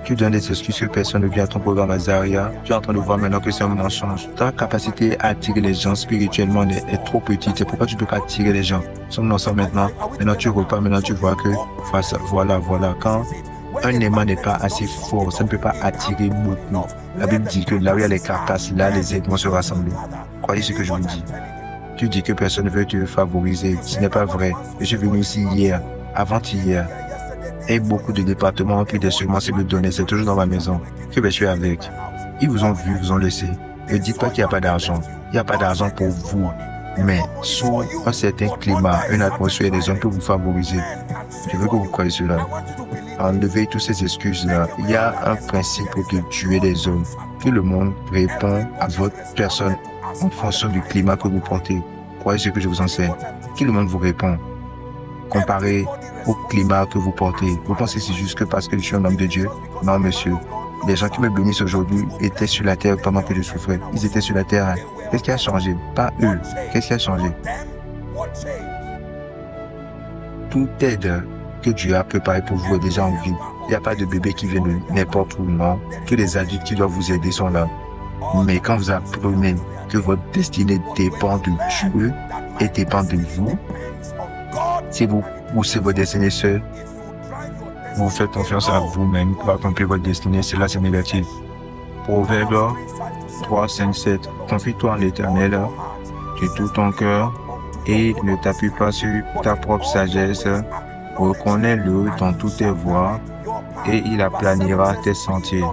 Tu donnes des excuses que personne ne vient à ton programme Azaria. Tu es en train de voir maintenant que c'est un moment change. Ta capacité à attirer les gens spirituellement est trop petite. C'est pourquoi tu ne peux pas attirer les gens. Sommes ensemble maintenant. Maintenant tu repars, maintenant tu vois que voilà. Quand un aimant n'est pas assez fort, ça ne peut pas attirer beaucoup. La Bible dit que là où il y a les carcasses, là les aides vont se rassembler. Croyez ce que je vous dis. Tu dis que personne ne veut te favoriser. Ce n'est pas vrai. Je suis venu ici hier, avant-hier. Et beaucoup de départements ont pris des semences et me donner. C'est toujours dans ma maison. Que vais-je faire avec? Ils vous ont vu, vous ont laissé. Ne dites pas qu'il n'y a pas d'argent. Il n'y a pas d'argent pour vous. Mais sous un certain climat, une atmosphère, des hommes peuvent vous favoriser. Je veux que vous croyez cela. Enlevez toutes ces excuses-là. Il y a un principe pour que tuer les hommes. Tout le monde répond à votre personne en fonction du climat que vous portez. Croyez ce que je vous enseigne. Tout le monde vous répond. Comparé au climat que vous portez. Vous pensez que c'est juste que parce que je suis un homme de Dieu? Non, monsieur. Les gens qui me bénissent aujourd'hui étaient sur la terre pendant que je souffrais. Ils étaient sur la terre. Qu'est-ce qui a changé? Pas eux. Qu'est-ce qui a changé? Toute aide que Dieu a préparée pour vous est déjà en vie. Il n'y a pas de bébé qui vient de n'importe où, non. Tous les adultes qui doivent vous aider sont là. Mais quand vous apprenez que votre destinée dépend de Dieu et dépend de vous, si vous poussez votre destinée seul, vous faites confiance à vous-même pour accomplir votre destinée, cela c'est négatif. Proverbe 3, 5, 7. Confie-toi en l'Éternel de tout ton cœur et ne t'appuie pas sur ta propre sagesse. Reconnais-le dans toutes tes voies et il aplanira tes sentiers.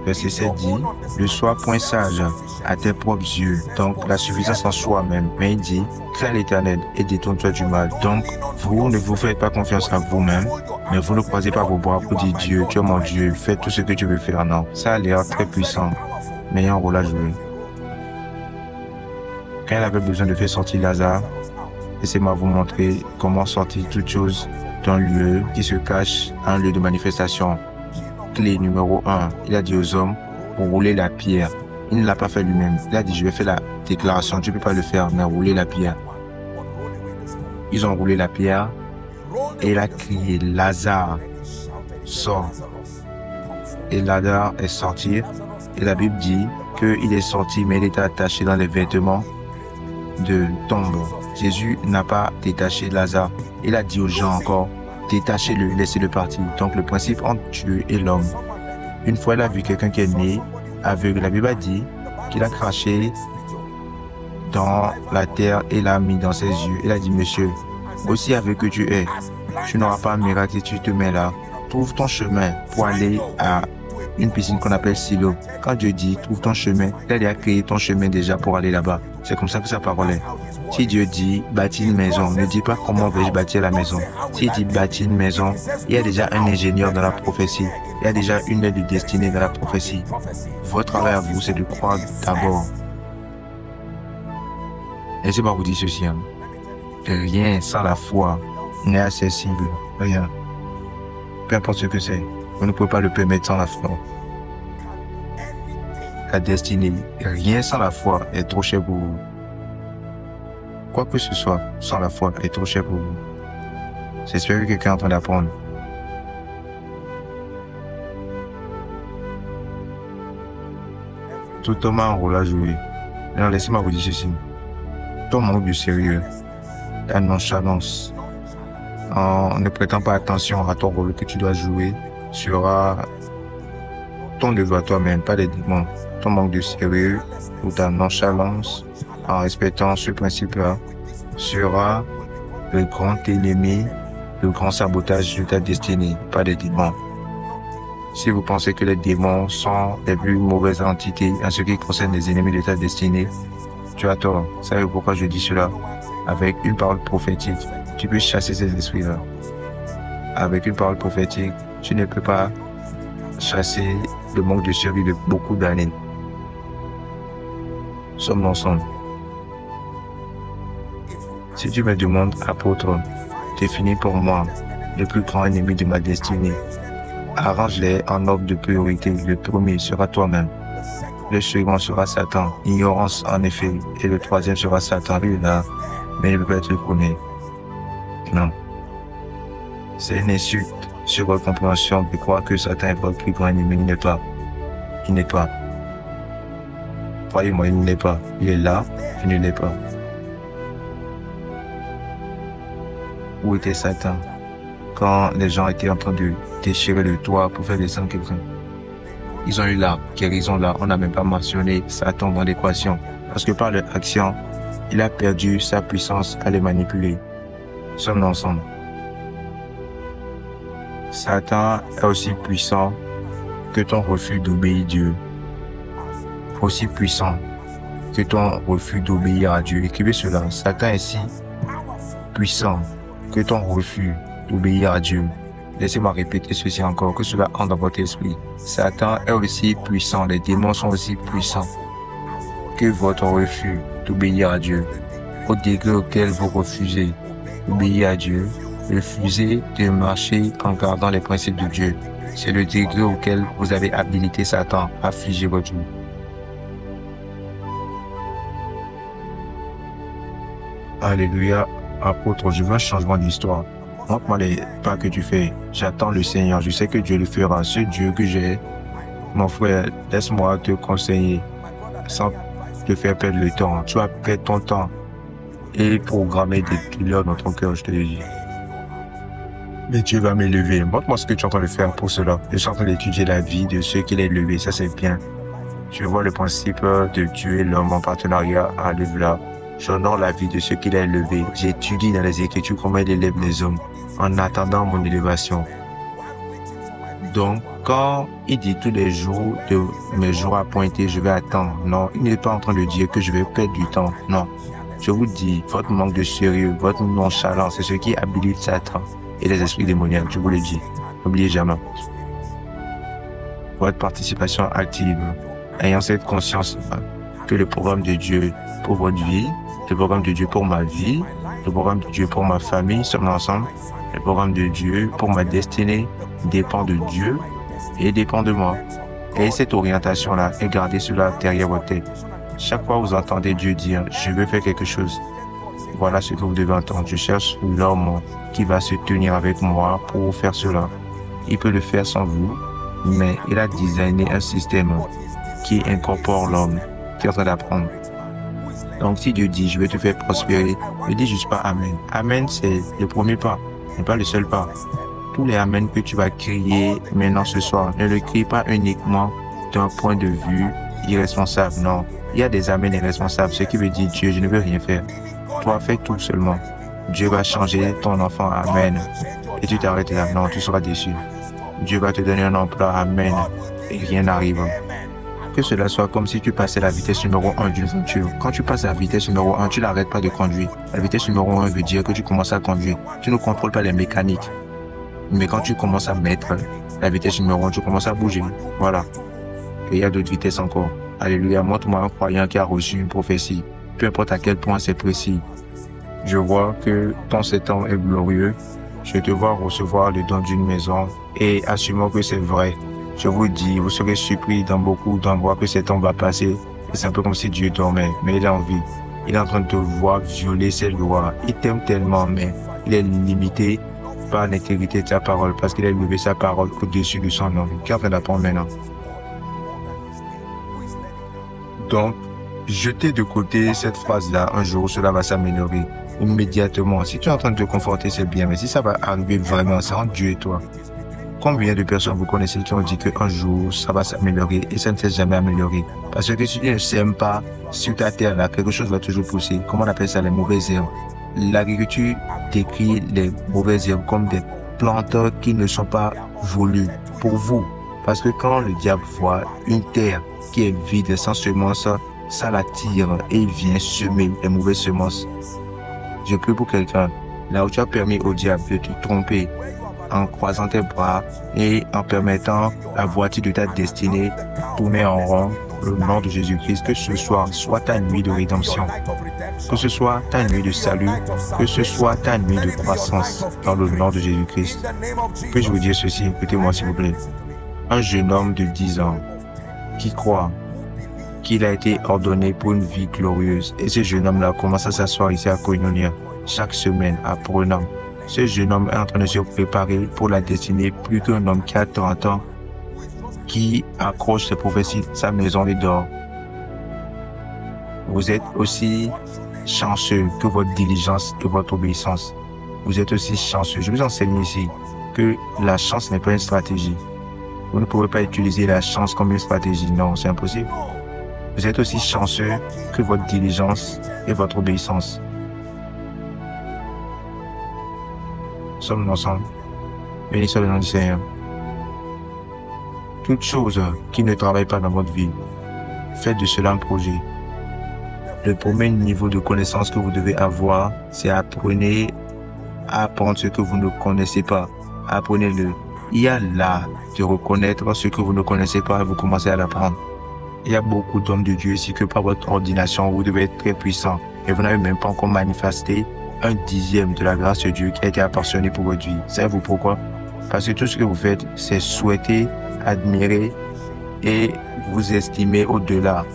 Verset 7 dit, ne sois point sage à tes propres yeux. Donc, la suffisance en soi-même. Mais il dit, crains l'Éternel et détourne-toi du mal. Donc, vous ne vous faites pas confiance à vous-même, mais vous ne croisez pas vos bras pour dire Dieu, tu es mon Dieu, fais tout ce que tu veux faire. Non, ça a l'air très puissant, mais il y a un rôle à jouer. Quand il avait besoin de faire sortir Lazare, laissez-moi vous montrer comment sortir toute chose d'un lieu qui se cache, un lieu de manifestation. Clé numéro 1, il a dit aux hommes, pour rouler la pierre. Il ne l'a pas fait lui-même. Il a dit, je vais faire la déclaration, tu ne peux pas le faire, mais rouler la pierre. Ils ont roulé la pierre et il a crié, Lazare, sort. Et Lazare est sorti. Et la Bible dit qu'il est sorti, mais il était attaché dans les vêtements de tombe. Jésus n'a pas détaché Lazare. Il a dit aux gens encore, détachez-le, laissez-le partir. Donc le principe entre Dieu et l'homme. Une fois, il a vu quelqu'un qui est né aveugle. La Bible a dit qu'il a craché dans la terre et l'a mis dans ses yeux. Il a dit, monsieur, aussi aveugle que tu es, tu n'auras pas un miracle si tu te mets là. Trouve ton chemin pour aller à une piscine qu'on appelle Silo. Quand Dieu dit, trouve ton chemin, il a créé ton chemin déjà pour aller là-bas. C'est comme ça que sa parole est. Si Dieu dit, bâtis une maison, ne dis pas comment vais-je bâtir la maison. S'il dit, bâtis une maison, il y a déjà un ingénieur dans la prophétie. Il y a déjà une aide de destinée dans la prophétie. Votre travail à vous, c'est de croire d'abord. Laissez-moi vous dire ceci. Rien sans la foi n'est accessible. Rien. Peu importe ce que c'est. Vous ne pouvez pas le permettre sans la foi. La destinée, rien sans la foi est trop cher pour vous. Quoi que ce soit sans la foi est trop cher pour vous. J'espère que quelqu'un est en train d'apprendre. Tout homme a un rôle à jouer. Alors laissez-moi vous dire ceci. Ton manque de sérieux, ta nonchalance, en ne prêtant pas attention à ton rôle que tu dois jouer, sera ton devoir toi-même, pas des démons. Ton manque de sérieux ou ta nonchalance, en respectant ce principe-là, sera le grand ennemi, le grand sabotage de ta destinée, pas des démons. Si vous pensez que les démons sont les plus mauvaises entités en ce qui concerne les ennemis de ta destinée, tu as tort. Savez-vous pourquoi je dis cela? Avec une parole prophétique, tu peux chasser ces esprits-là. Avec une parole prophétique, tu ne peux pas chasser le manque de survie de beaucoup d'années. Sommes-nous ensemble? Si tu me demandes, apôtre, définis pour moi le plus grand ennemi de ma destinée, arrange-les en ordre de priorité. Le premier sera toi-même. Le second sera Satan, ignorance en effet. Et le troisième sera Satan, lui là, mais il ne peut pas être reconnu. Non. C'est une insulte sur votre compréhension de croire que Satan est votre plus grand ennemi. Il n'est pas. Il n'est pas. Croyez-moi, il ne l'est pas. Il est là, il ne l'est pas. Où était Satan quand les gens étaient en train de déchirer le toit pour faire descendre quelqu'un? Ils ont eu la guérison là. On n'a même pas mentionné Satan dans l'équation. Parce que par leur action, il a perdu sa puissance à les manipuler. Sommes-nous ensemble? Satan est aussi puissant que ton refus d'obéir Dieu. Aussi puissant que ton refus d'obéir à Dieu. Écrivez cela. Satan est si puissant que ton refus d'obéir à Dieu. Laissez-moi répéter ceci encore, que cela entre dans votre esprit. Satan est aussi puissant, les démons sont aussi puissants que votre refus d'obéir à Dieu. Au degré auquel vous refusez d'obéir à Dieu, refusez de marcher en gardant les principes de Dieu. C'est le degré auquel vous avez habilité Satan à affliger votre vie. Alléluia. Apôtre, je veux un changement d'histoire. Montre-moi les pas que tu fais. J'attends le Seigneur. Je sais que Dieu le fera. Ce Dieu que j'ai, mon frère, laisse-moi te conseiller sans te faire perdre le temps. Tu vas perdre ton temps et programmer des douleurs dans ton cœur, je te le dis. Mais Dieu va m'élever. Montre-moi ce que tu es en train de faire pour cela. Je suis en train d'étudier la vie de ceux qui l'ont élevé. Ça, c'est bien. Je vois le principe de Dieu et l'homme en partenariat à l'œuvre là. J'honore la vie de ceux qui l'ont élevé. J'étudie dans les Écritures comment il élève les hommes en attendant mon élévation. Donc, quand il dit tous les jours de mes jours à pointer, je vais attendre. Non, il n'est pas en train de dire que je vais perdre du temps. Non. Je vous dis, votre manque de sérieux, votre nonchalance, c'est ce qui habilite Satan et les esprits démoniaques. Je vous le dis. N'oubliez jamais. Votre participation active, ayant cette conscience que le programme de Dieu pour votre vie, le programme de Dieu pour ma vie, le programme de Dieu pour ma famille, sommes ensemble, le programme de Dieu pour ma destinée dépend de Dieu et dépend de moi. Et cette orientation-là, et gardez cela derrière votre tête. Chaque fois que vous entendez Dieu dire, je veux faire quelque chose, voilà ce que vous devez entendre. Je cherche l'homme qui va se tenir avec moi pour faire cela. Il peut le faire sans vous, mais il a designé un système qui incorpore l'homme, qui est en train d'apprendre. Donc si Dieu dit, je vais te faire prospérer, ne dis juste pas Amen. Amen, c'est le premier pas, mais pas le seul pas. Tous les Amen que tu vas crier maintenant ce soir, ne le crie pas uniquement d'un point de vue irresponsable, non. Il y a des Amen irresponsables, ce qui veut dire Dieu, je ne veux rien faire. Toi, fais tout seulement. Dieu va changer ton enfant, Amen. Et tu t'arrêtes là, non, tu seras déçu. Dieu va te donner un emploi, Amen. Et rien n'arrive. Que cela soit comme si tu passais la vitesse numéro 1 d'une voiture. Quand tu passes la vitesse numéro 1, tu n'arrêtes pas de conduire. La vitesse numéro 1 veut dire que tu commences à conduire. Tu ne contrôles pas les mécaniques. Mais quand tu commences à mettre la vitesse numéro 1, tu commences à bouger. Voilà. Et il y a d'autres vitesses encore. Alléluia, montre-moi un croyant qui a reçu une prophétie. Peu importe à quel point c'est précis. Je vois que ton septembre est glorieux. Je te vois recevoir le don d'une maison. Et assumons que c'est vrai. Je vous dis, vous serez surpris dans beaucoup d'endroits que cet homme va passer. Et c'est un peu comme si Dieu dormait, mais il a envie. Il est en train de te voir violer ses lois. Il t'aime tellement, mais il est limité par l'intégrité de sa parole, parce qu'il a élevé sa parole au-dessus de son nom. Qui est en train d'apprendre maintenant. Donc, jetez de côté cette phrase-là. Un jour, cela va s'améliorer. Immédiatement. Si tu es en train de te conforter, c'est bien. Mais si ça va arriver vraiment, c'est entre Dieu et toi. Combien de personnes vous connaissez qui ont dit qu'un jour, ça va s'améliorer et ça ne s'est jamais amélioré? Parce que si tu ne sèmes pas sur ta terre, là, quelque chose va toujours pousser. Comment on appelle ça? Les mauvaises herbes. L'agriculture décrit les mauvaises herbes comme des plantes qui ne sont pas voulues pour vous. Parce que quand le diable voit une terre qui est vide, sans semences, ça l'attire et il vient semer les mauvaises semences. Je prie pour quelqu'un. Là où tu as permis au diable de te tromper, en croisant tes bras et en permettant la voiture de ta destinée tourner en rond, au nom de Jésus-Christ, que ce soit ta nuit de rédemption, que ce soit ta nuit de salut, que ce soit ta nuit de croissance, dans le nom de Jésus-Christ. Puis-je vous dire ceci, écoutez-moi s'il vous plaît. Un jeune homme de 10 ans qui croit qu'il a été ordonné pour une vie glorieuse, et ce jeune homme-là commence à s'asseoir ici à Koinonia chaque semaine, apprenant. Ce jeune homme est en train de se préparer pour la destinée plus qu'un homme qui a 30 ans, qui accroche ses prophéties, sa maison et dort. Vous êtes aussi chanceux que votre diligence et votre obéissance. Vous êtes aussi chanceux. Je vous enseigne ici que la chance n'est pas une stratégie. Vous ne pouvez pas utiliser la chance comme une stratégie. Non, c'est impossible. Vous êtes aussi chanceux que votre diligence et votre obéissance. Sommes-nous ensemble. Béni soit le nom du Seigneur. Toute chose qui ne travaille pas dans votre vie, faites de cela un projet. Le premier niveau de connaissance que vous devez avoir, c'est apprenez à apprendre ce que vous ne connaissez pas. Apprenez-le. Il y a l'art de reconnaître ce que vous ne connaissez pas et vous commencez à l'apprendre. Il y a beaucoup d'hommes de Dieu ici que par votre ordination, vous devez être très puissant et vous n'avez même pas encore manifesté un dixième de la grâce de Dieu qui a été apportionnée pour votre vie. Savez-vous pourquoi? Parce que tout ce que vous faites, c'est souhaiter, admirer et vous estimer au-delà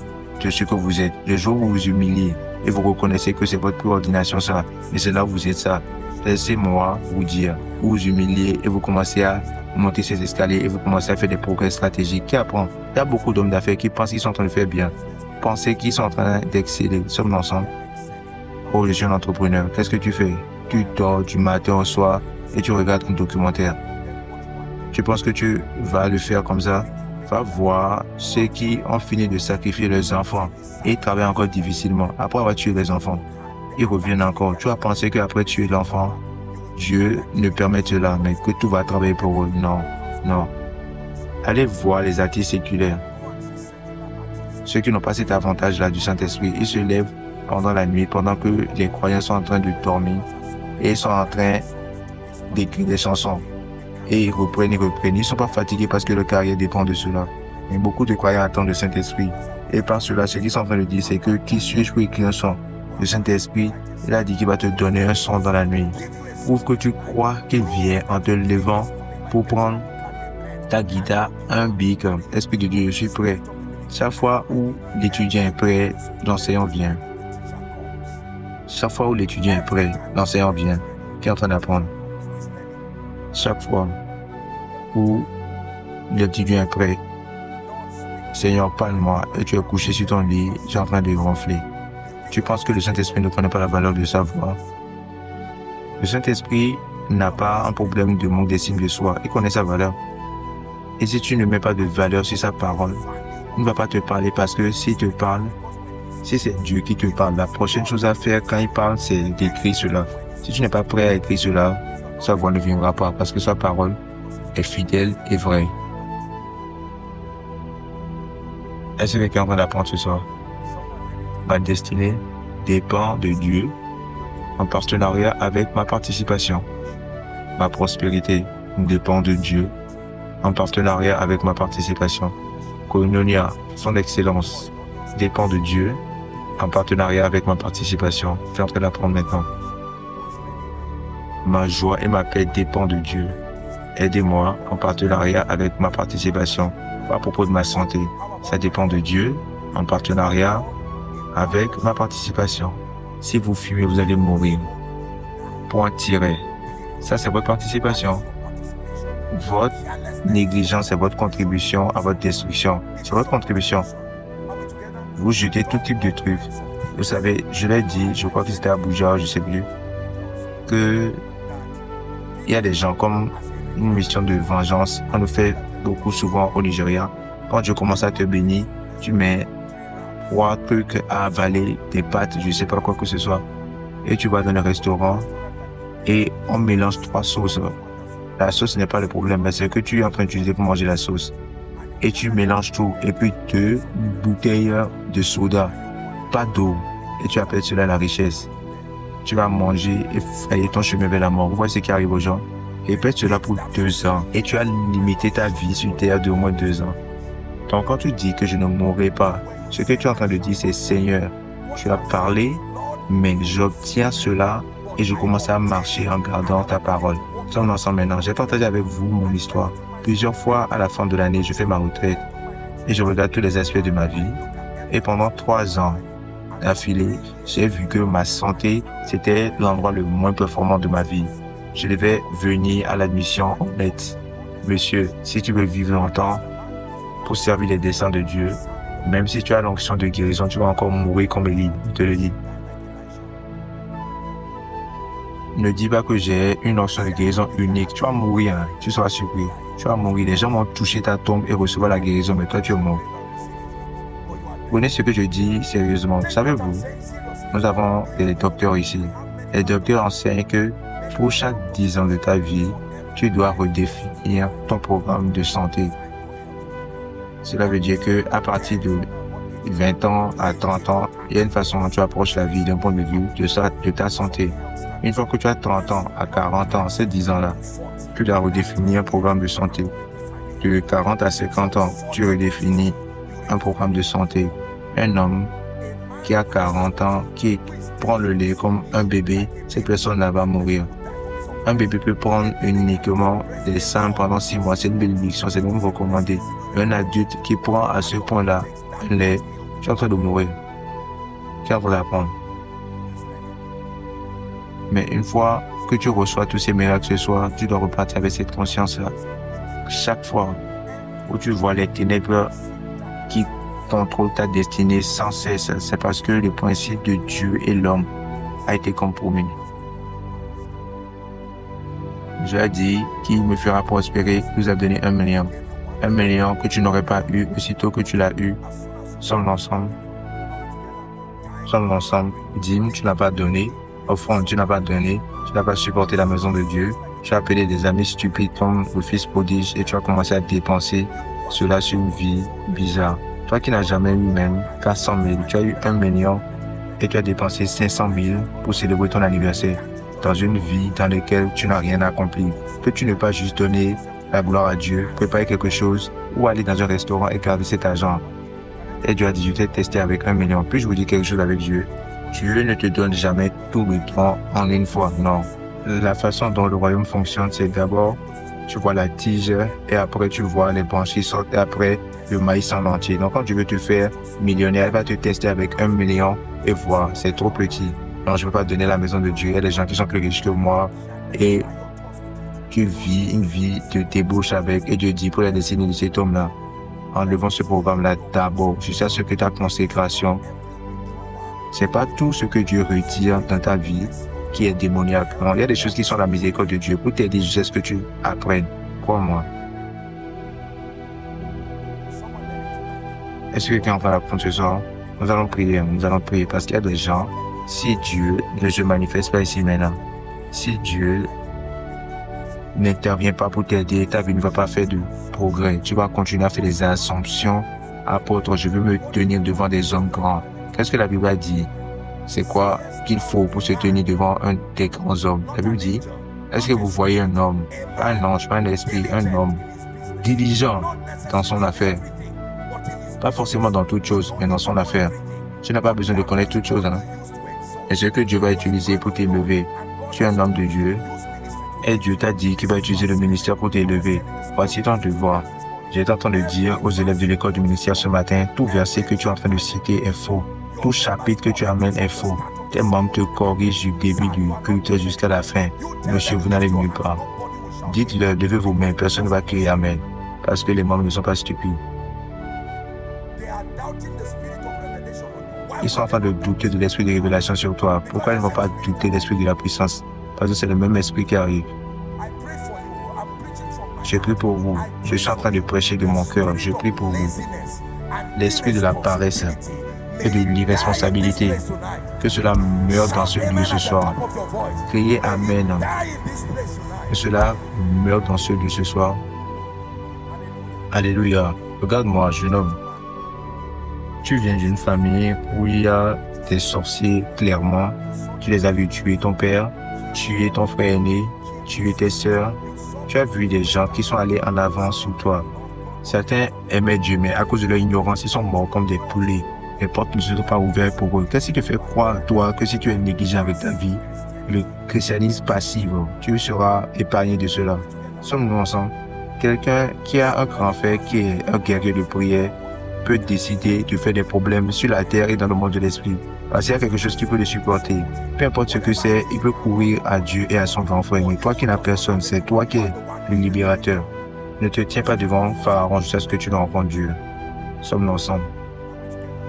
de ce que vous êtes. Le jour où vous vous humiliez et vous reconnaissez que c'est votre préordination ça, mais c'est là où vous êtes ça. Laissez-moi vous dire, vous vous humiliez et vous commencez à monter ces escaliers et vous commencez à faire des progrès stratégiques. Qui apprend? Il y a beaucoup d'hommes d'affaires qui pensent qu'ils sont en train de faire bien. Pensez qu'ils sont en train d'exceller. Sommes-nous ensemble? Oh, je suis un entrepreneur. Qu'est-ce que tu fais? Tu dors du matin au soir et tu regardes un documentaire. Tu penses que tu vas le faire comme ça? Va voir ceux qui ont fini de sacrifier leurs enfants et travaillent encore difficilement. Après avoir tué les enfants, ils reviennent encore. Tu as pensé qu'après tuer l'enfant, Dieu ne permet cela, mais que tout va travailler pour eux. Non, non. Allez voir les artistes séculaires. Ceux qui n'ont pas cet avantage-là du Saint-Esprit, ils se lèvent pendant la nuit, pendant que les croyants sont en train de dormir et ils sont en train d'écrire des chansons. Et ils reprennent. Ils ne sont pas fatigués parce que leur carrière dépend de cela. Mais beaucoup de croyants attendent le Saint-Esprit. Et par cela, ce qu'ils sont en train de dire, c'est que qui suis-je pour écrire un son? Le Saint-Esprit, il a dit qu'il va te donner un son dans la nuit. Prouve que tu crois qu'il vient en te levant pour prendre ta guitare, un bic, Esprit de Dieu, je suis prêt. Chaque fois où l'étudiant est prêt, l'enseignant vient. Chaque fois où l'étudiant est prêt, l'enseignant vient, qui est en train d'apprendre. Chaque fois où l'étudiant est prêt, Seigneur, parle-moi, et tu es couché sur ton lit, tu es en train de ronfler. Tu penses que le Saint-Esprit ne connaît pas la valeur de sa voix? Le Saint-Esprit n'a pas un problème de manque d'estime de soi, il connaît sa valeur. Et si tu ne mets pas de valeur sur sa parole, il ne va pas te parler parce que s'il te parle, si c'est Dieu qui te parle, la prochaine chose à faire quand il parle, c'est d'écrire cela. Si tu n'es pas prêt à écrire cela, sa voix ne viendra pas parce que sa parole est fidèle et vraie. Est-ce que quelqu'un est en train d'apprendre ce soir? Ma destinée dépend de Dieu en partenariat avec ma participation. Ma prospérité dépend de Dieu en partenariat avec ma participation. Koinonia, son excellence, dépend de Dieu en partenariat avec ma participation. Je suis en train d'apprendre maintenant. Ma joie et ma paix dépendent de Dieu. Aidez-moi en partenariat avec ma participation. À propos de ma santé, ça dépend de Dieu en partenariat avec ma participation. Si vous fumez, vous allez mourir. Point tiré. Ça, c'est votre participation. Votre négligence, c'est votre contribution à votre destruction. C'est votre contribution. Vous jetez tout type de trucs. Vous savez, je l'ai dit, je crois que c'était à Abuja, je sais plus, que il y a des gens comme une mission de vengeance. On nous fait beaucoup souvent au Nigeria. Quand Dieu commence à te bénir, tu mets 3 trucs à avaler, des pâtes, je sais pas quoi que ce soit. Et tu vas dans le restaurant et on mélange 3 sauces. La sauce n'est pas le problème, mais c'est que tu es en train d'utiliser pour manger la sauce. Et tu mélanges tout. Et puis 2 bouteilles de soda, pas d'eau. Et tu appelles cela la richesse. Tu vas manger et frayer ton chemin vers la mort. Vous voyez ce qui arrive aux gens? Répète cela pour 2 ans. Et tu as limité ta vie sur terre de au moins 2 ans. Donc quand tu dis que je ne mourrai pas, ce que tu es en train de dire, c'est Seigneur, tu as parlé, mais j'obtiens cela et je commence à marcher en gardant ta parole. Nous sommes ensemble maintenant. J'ai partagé avec vous mon histoire. Plusieurs fois à la fin de l'année, je fais ma retraite et je regarde tous les aspects de ma vie. Et pendant 3 ans d'affilée, j'ai vu que ma santé, c'était l'endroit le moins performant de ma vie. Je devais venir à l'admission honnête. Monsieur, si tu veux vivre longtemps pour servir les desseins de Dieu, même si tu as l'onction de guérison, tu vas encore mourir comme Élie, je te le dis. Ne dis pas que j'ai une onction de guérison unique. Tu vas mourir, hein. Tu seras surpris. Tu vas mourir. Les gens vont toucher ta tombe et recevoir la guérison, mais toi tu es mort. Prenez ce que je dis sérieusement. Savez-vous, nous avons des docteurs ici. Les docteurs enseignent que pour chaque 10 ans de ta vie, tu dois redéfinir ton programme de santé. Cela veut dire que à partir de 20 ans à 30 ans, il y a une façon dont tu approches la vie d'un point de vue de ta santé. Une fois que tu as 30 ans à 40 ans, ces 10 ans-là, tu dois redéfinir un programme de santé. De 40 à 50 ans, tu redéfinis un programme de santé. Un homme qui a 40 ans, qui prend le lait comme un bébé, cette personne-là va mourir. Un bébé peut prendre uniquement des seins pendant 6 mois. C'est une bénédiction, c'est même recommandé. Un adulte qui prend à ce point-là un lait, tu es en train de mourir. Tu es en train d'apprendre. Mais une fois que tu reçois tous ces miracles ce soir, tu dois repartir avec cette conscience-là. Chaque fois où tu vois les ténèbres qui contrôlent ta destinée sans cesse, c'est parce que le principe de Dieu et l'homme a été compromis. Dieu a dit qu'il me fera prospérer, il nous a donné 1 million. 1 million que tu n'aurais pas eu aussitôt que tu l'as eu. Sommes ensemble. Dîme, tu n'as pas donné. Offrande, tu n'as pas donné. Tu n'as pas supporté la maison de Dieu. Tu as appelé des amis stupides comme le fils prodige et tu as commencé à dépenser cela sur une vie bizarre. Toi qui n'as jamais eu même 400 000, tu as eu 1 million et tu as dépensé 500 000 pour célébrer ton anniversaire dans une vie dans laquelle tu n'as rien accompli. Peux-tu ne pas juste donner la gloire à Dieu, préparer quelque chose ou aller dans un restaurant et garder cet argent? Et Dieu a dit, je t'ai testé avec 1 million. Puis je vous dis quelque chose avec Dieu. Dieu ne te donne jamais tout le temps en une fois, non. La façon dont le royaume fonctionne, c'est d'abord, tu vois la tige et après tu vois les branches qui sortent et après le maïs en entier. Donc quand tu veux te faire millionnaire, il va te tester avec 1 million et voir, c'est trop petit. Non, je ne veux pas donner la maison de Dieu. Il y a des gens qui sont plus riches que moi et tu vis une vie de débauche avec et Dieu dit pour la destinée de cet homme-là, en levant ce programme-là d'abord, c'est ça ce que ta consécration. C'est pas tout ce que Dieu retire dans ta vie qui est démoniaque. Non, il y a des choses qui sont la miséricorde de Dieu pour t'aider jusqu'à ce que tu apprennes. Crois-moi. Est-ce que quelqu'un va apprendre ce soir? Nous allons prier parce qu'il y a des gens, si Dieu ne se manifeste pas ici maintenant, si Dieu n'intervient pas pour t'aider, ta vie ne va pas faire de progrès. Tu vas continuer à faire des assumptions. Apôtre, je veux me tenir devant des hommes grands. Qu'est-ce que la Bible a dit? C'est quoi qu'il faut pour se tenir devant un des grands hommes? La Bible dit, est-ce que vous voyez un homme, pas un ange, pas un esprit, un homme diligent dans son affaire? Pas forcément dans toute chose, mais dans son affaire. Tu n'as pas besoin de connaître toute chose. Hein? Et ce que Dieu va utiliser pour t'élever, tu es un homme de Dieu. Et Dieu t'a dit qu'il va utiliser le ministère pour t'élever. Voici ton devoir. J'étais en train de dire aux élèves de l'école du ministère ce matin, tout verset que tu es en train de citer est faux. Tout chapitre que tu amènes est faux. Tes membres te corrigent du début du culte jusqu'à la fin. Monsieur, vous n'allez nulle part. Dites-leur, levez vos mains, personne ne va crier Amen. Parce que les membres ne sont pas stupides. Ils sont en train de douter de l'esprit de révélation sur toi. Pourquoi ils ne vont pas douter de l'esprit de la puissance? Parce que c'est le même esprit qui arrive. Je prie pour vous. Je suis en train de prêcher de mon cœur. Je prie pour vous. L'esprit de la paresse et de l'irresponsabilité. Que cela meure dans ce lieu ce soir. Criez Amen. Que cela meure dans ce lieu ce soir. Alléluia. Regarde-moi, jeune homme. Tu viens d'une famille où il y a des sorciers, clairement. Tu les as vus tuer ton père, tuer ton frère aîné, tuer tes sœurs. Tu as vu des gens qui sont allés en avant sur toi. Certains aimaient Dieu, mais à cause de leur ignorance, ils sont morts comme des poulets. Les portes ne sont pas ouvertes pour eux. Qu'est-ce qui te fait croire, toi, que si tu es négligent avec ta vie, le christianisme passif, tu seras épargné de cela? Sommes-nous ensemble? Quelqu'un qui a un grand frère, qui est un guerrier de prière, peut décider de faire des problèmes sur la terre et dans le monde de l'esprit. Parce qu'il y a quelque chose qui peut le supporter. Peu importe ce que c'est, il peut courir à Dieu et à son grand frère. Mais toi qui n'as personne, c'est toi qui es le libérateur. Ne te tiens pas devant Pharaon jusqu'à ce que tu rencontres Dieu. Sommes-nous ensemble?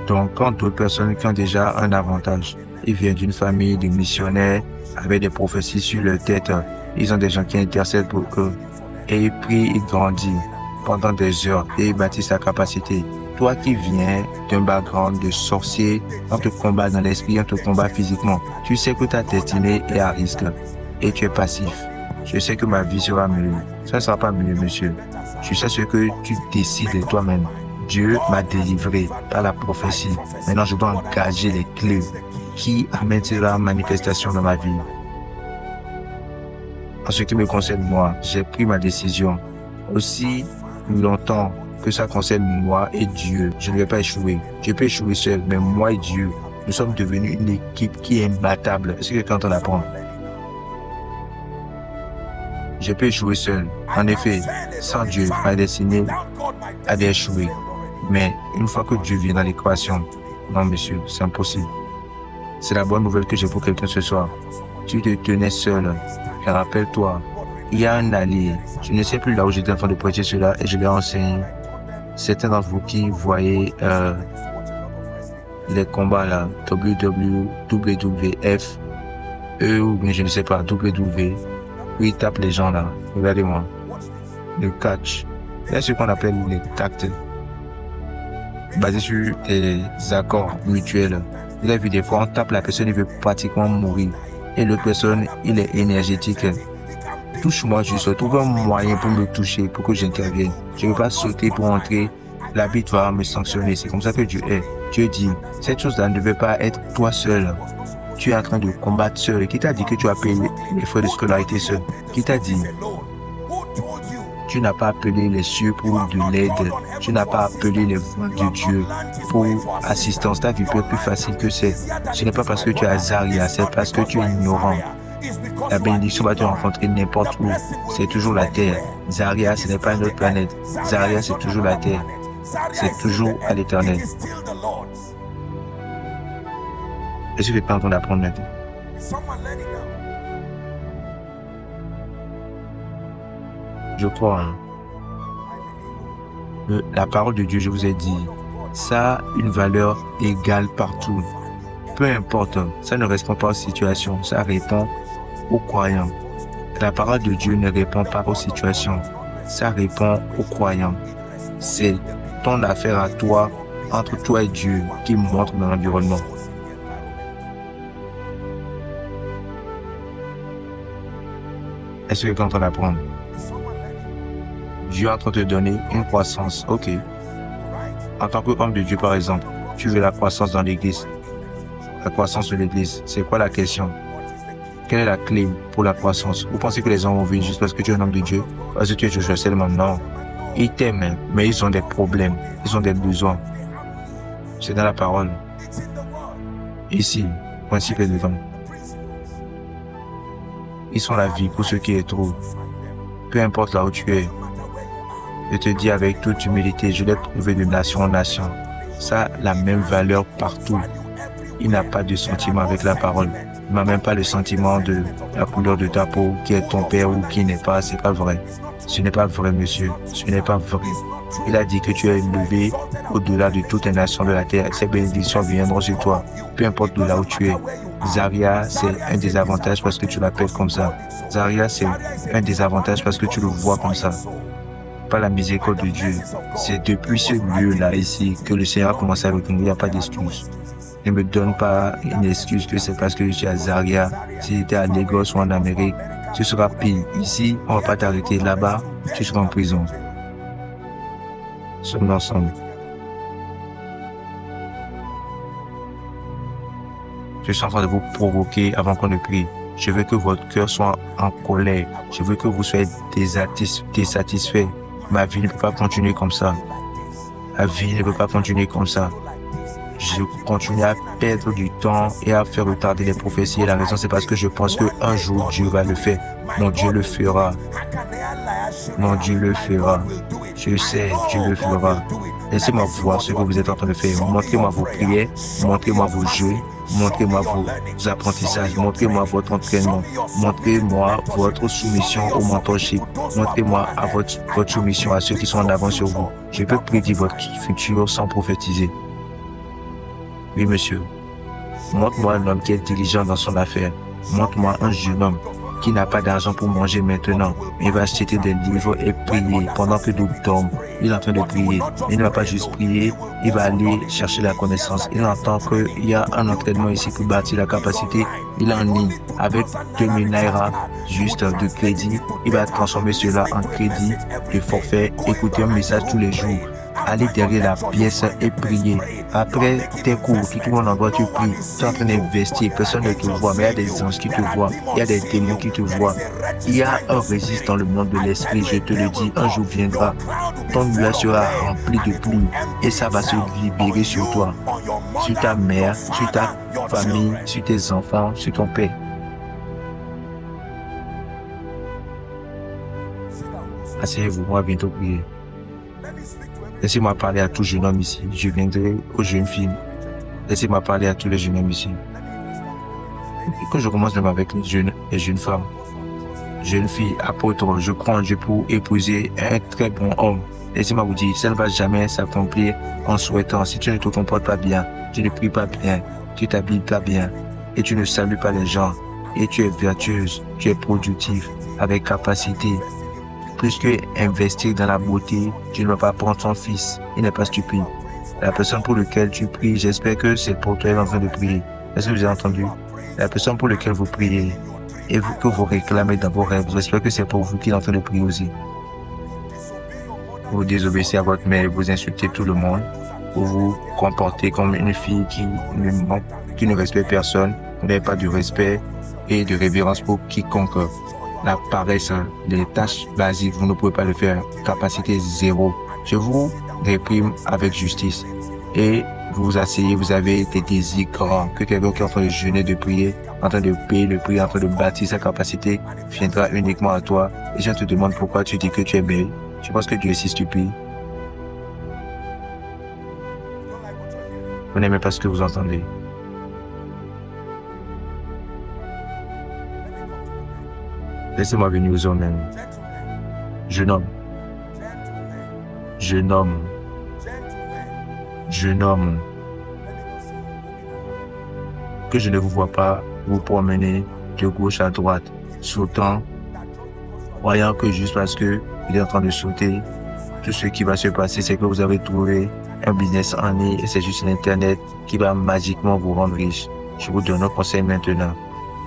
Donc, quand d'autres personnes qui ont déjà un avantage, ils viennent d'une famille de missionnaires avec des prophéties sur leur tête, ils ont des gens qui intercèdent pour eux. Et ils prient, ils grandissent pendant des heures et ils bâtissent sa capacité. Toi qui viens d'un background de sorcier, on te combat dans l'esprit, on te combat physiquement. Tu sais que ta destinée est à risque et tu es passif. Je sais que ma vie sera mieux. Ça ne sera pas mieux, monsieur. Je sais ce que tu décides de toi-même. Dieu m'a délivré par la prophétie. Maintenant, je dois engager les clés qui amènent la manifestation dans ma vie. En ce qui me concerne moi, j'ai pris ma décision. Aussi longtemps que ça concerne moi et Dieu, je ne vais pas échouer. Je peux échouer seul, mais moi et Dieu, nous sommes devenus une équipe qui est imbattable. Est-ce que quand on apprend? Je peux échouer seul. En effet, sans Dieu, ma destinée avait échoué. Mais une fois que Dieu vient dans l'équation, non monsieur, c'est impossible. C'est la bonne nouvelle que j'ai pour quelqu'un ce soir. Tu te tenais seul. Et rappelle-toi, il y a un allié. Je ne sais plus là où j'étais en train de prêcher cela et je l'ai enseigné. Certains d'entre vous qui voyez les combats là, WWF, ou bien je ne sais pas, WW, où ils tapent les gens là, regardez-moi, le catch, il y a ce qu'on appelle les tacts, basés sur des accords mutuels. Vous avez vu des fois, on tape la personne, il veut pratiquement mourir, et l'autre personne, il est énergétique. Touche-moi, je trouve un moyen pour me toucher, pour que j'intervienne. Je ne veux pas sauter pour entrer. L'arbitre va me sanctionner. C'est comme ça que Dieu est. Dieu dit, cette chose-là ne devait pas être toi seul. Tu es en train de combattre seul. Qui t'a dit que tu as payé les frais de scolarité seul? Qui t'a dit? Tu n'as pas appelé les cieux pour de l'aide. Tu n'as pas appelé les voix de Dieu pour assistance. Ta vie peut être plus facile que c'est. Ce n'est pas parce que tu es Azaria, c'est parce que tu es ignorant. La bénédiction va te rencontrer n'importe où. C'est toujours la terre. Zaria, ce n'est pas une autre planète. Zaria, c'est toujours la terre. C'est toujours à l'éternel. Est-ce que tu es en train d'apprendre maintenant? Je crois, la parole de Dieu, je vous ai dit, ça a une valeur égale partout. Peu importe, ça ne répond pas aux situations, ça répond aux croyants. La parole de Dieu ne répond pas aux situations, ça répond aux croyants. C'est ton affaire à toi, entre toi et Dieu, qui montre dans l'environnement. Est-ce que tu es en train d'apprendre? Dieu est en train de te donner une croissance. Ok. En tant qu'homme de Dieu, par exemple, tu veux la croissance dans l'église. La croissance de l'église, c'est quoi la question? Quelle est la clé pour la croissance? Vous pensez que les gens vont venir juste parce que tu es un homme de Dieu? Parce que tu es Joshua Selman? Non. Ils t'aiment, mais ils ont des problèmes. Ils ont des besoins. C'est dans la parole. Ici, principe est devant. Ils sont la vie pour ceux qui est trop. Peu importe là où tu es. Je te dis avec toute humilité, je l'ai trouvé de nation en nation. Ça a la même valeur partout. Il n'a pas de sentiment avec la parole. Il n'a même pas le sentiment de la couleur de ta peau, qui est ton père ou qui n'est pas. C'est pas vrai. Ce n'est pas vrai, monsieur. Ce n'est pas vrai. Il a dit que tu es élevé au-delà de toutes les nations de la terre. Ces bénédictions viendront sur toi. Peu importe de là où tu es. Zaria, c'est un désavantage parce que tu l'appelles comme ça. Zaria, c'est un désavantage parce que tu le vois comme ça. Pas la miséricorde de Dieu. C'est depuis ce lieu-là ici que le Seigneur a commencé à retenir. Il n'y a pas d'excuse. Ne me donne pas une excuse que c'est parce que je suis à Zaria. Si j'étais à Lagos ou en Amérique, tu seras pire. Ici, on ne va pas t'arrêter. Là-bas, tu seras en prison. Sommes ensemble. Je suis en train de vous provoquer avant qu'on ne prie. Je veux que votre cœur soit en colère. Je veux que vous soyez désatisfait. Ma vie ne peut pas continuer comme ça. Ma vie ne peut pas continuer comme ça. Je continue à perdre du temps et à faire retarder les prophéties. Et la raison, c'est parce que je pense qu'un jour, Dieu va le faire. Mon Dieu le fera. Mon Dieu le fera. Je sais, Dieu le fera. Laissez-moi voir ce que vous êtes en train de faire. Montrez-moi vos prières. Montrez-moi vos jeux. Montrez-moi vos apprentissages. Montrez-moi votre entraînement. Montrez-moi votre soumission au mentorship. Montrez-moi votre soumission à ceux qui sont en avant sur vous. Je peux prédire votre futur sans prophétiser. Oui, monsieur. Montre-moi un homme qui est diligent dans son affaire. Montre-moi un jeune homme qui n'a pas d'argent pour manger maintenant. Il va acheter des livres et prier pendant que d'autres dorment. Il est en train de prier. Il ne va pas juste prier, il va aller chercher la connaissance. Il entend qu'il y a un entraînement ici pour bâtir la capacité. Il en ligne avec 2000 naira juste de crédit. Il va transformer cela en crédit de forfait. Écouter un message tous les jours. Aller derrière la pièce et prier. Après tes cours, tout le monde en voit, tu pries. Tu es en train d'investir, personne ne te voit, mais il y a des anges qui te voient. Il y a des démons qui te voient. Il y a un registre dans le monde de l'esprit, je te le dis, un jour viendra. Ton nuage sera rempli de pluie et ça va se libérer sur toi, sur ta mère, sur ta famille, sur tes enfants, sur ton père. Asseyez-vous, on va bientôt prier. Laissez-moi parler à tout jeune homme ici. Je viendrai aux jeunes filles. Laissez-moi parler à tous les jeunes hommes ici. Et quand je commence même avec les jeunes femmes, jeunes filles, apôtres, je crois en Dieu pour épouser un très bon homme. Laissez-moi vous dire, ça ne va jamais s'accomplir en souhaitant. Si tu ne te comportes pas bien, tu ne pries pas bien, tu t'habilles pas bien, et tu ne salues pas les gens, et tu es vertueuse, tu es productif, avec capacité. Plus que investir dans la beauté, tu ne vas pas prendre ton fils. Il n'est pas stupide. La personne pour laquelle tu pries, j'espère que c'est pour toi, elle est en train de prier. Est-ce que vous avez entendu? La personne pour laquelle vous priez et que vous réclamez dans vos rêves, j'espère que c'est pour vous qu'il est en train de prier aussi. Vous désobéissez à votre mère, vous insultez tout le monde, vous vous comportez comme une fille qui ne respecte personne, vous n'avez pas de respect et de révérence pour quiconque. La paresse, les tâches basiques, vous ne pouvez pas le faire. Capacité zéro. Je vous réprime avec justice. Et vous vous asseyez, vous avez des désirs grands, que quelqu'un qui est en train de jeûner, de prier, en train de payer le prix, en train de bâtir sa capacité, viendra uniquement à toi. Et je te demande pourquoi tu dis que tu es belle. Je pense que Dieu est si stupide. Vous n'aimez pas ce que vous entendez. Laissez-moi venir aux hommes. Jeune homme. Jeune homme. Jeune homme. Que je ne vous vois pas vous promener de gauche à droite, sautant, croyant que juste parce que il est en train de sauter, tout ce qui va se passer, c'est que vous avez trouvé un business en ligne et c'est juste l'Internet qui va magiquement vous rendre riche. Je vous donne un conseil maintenant.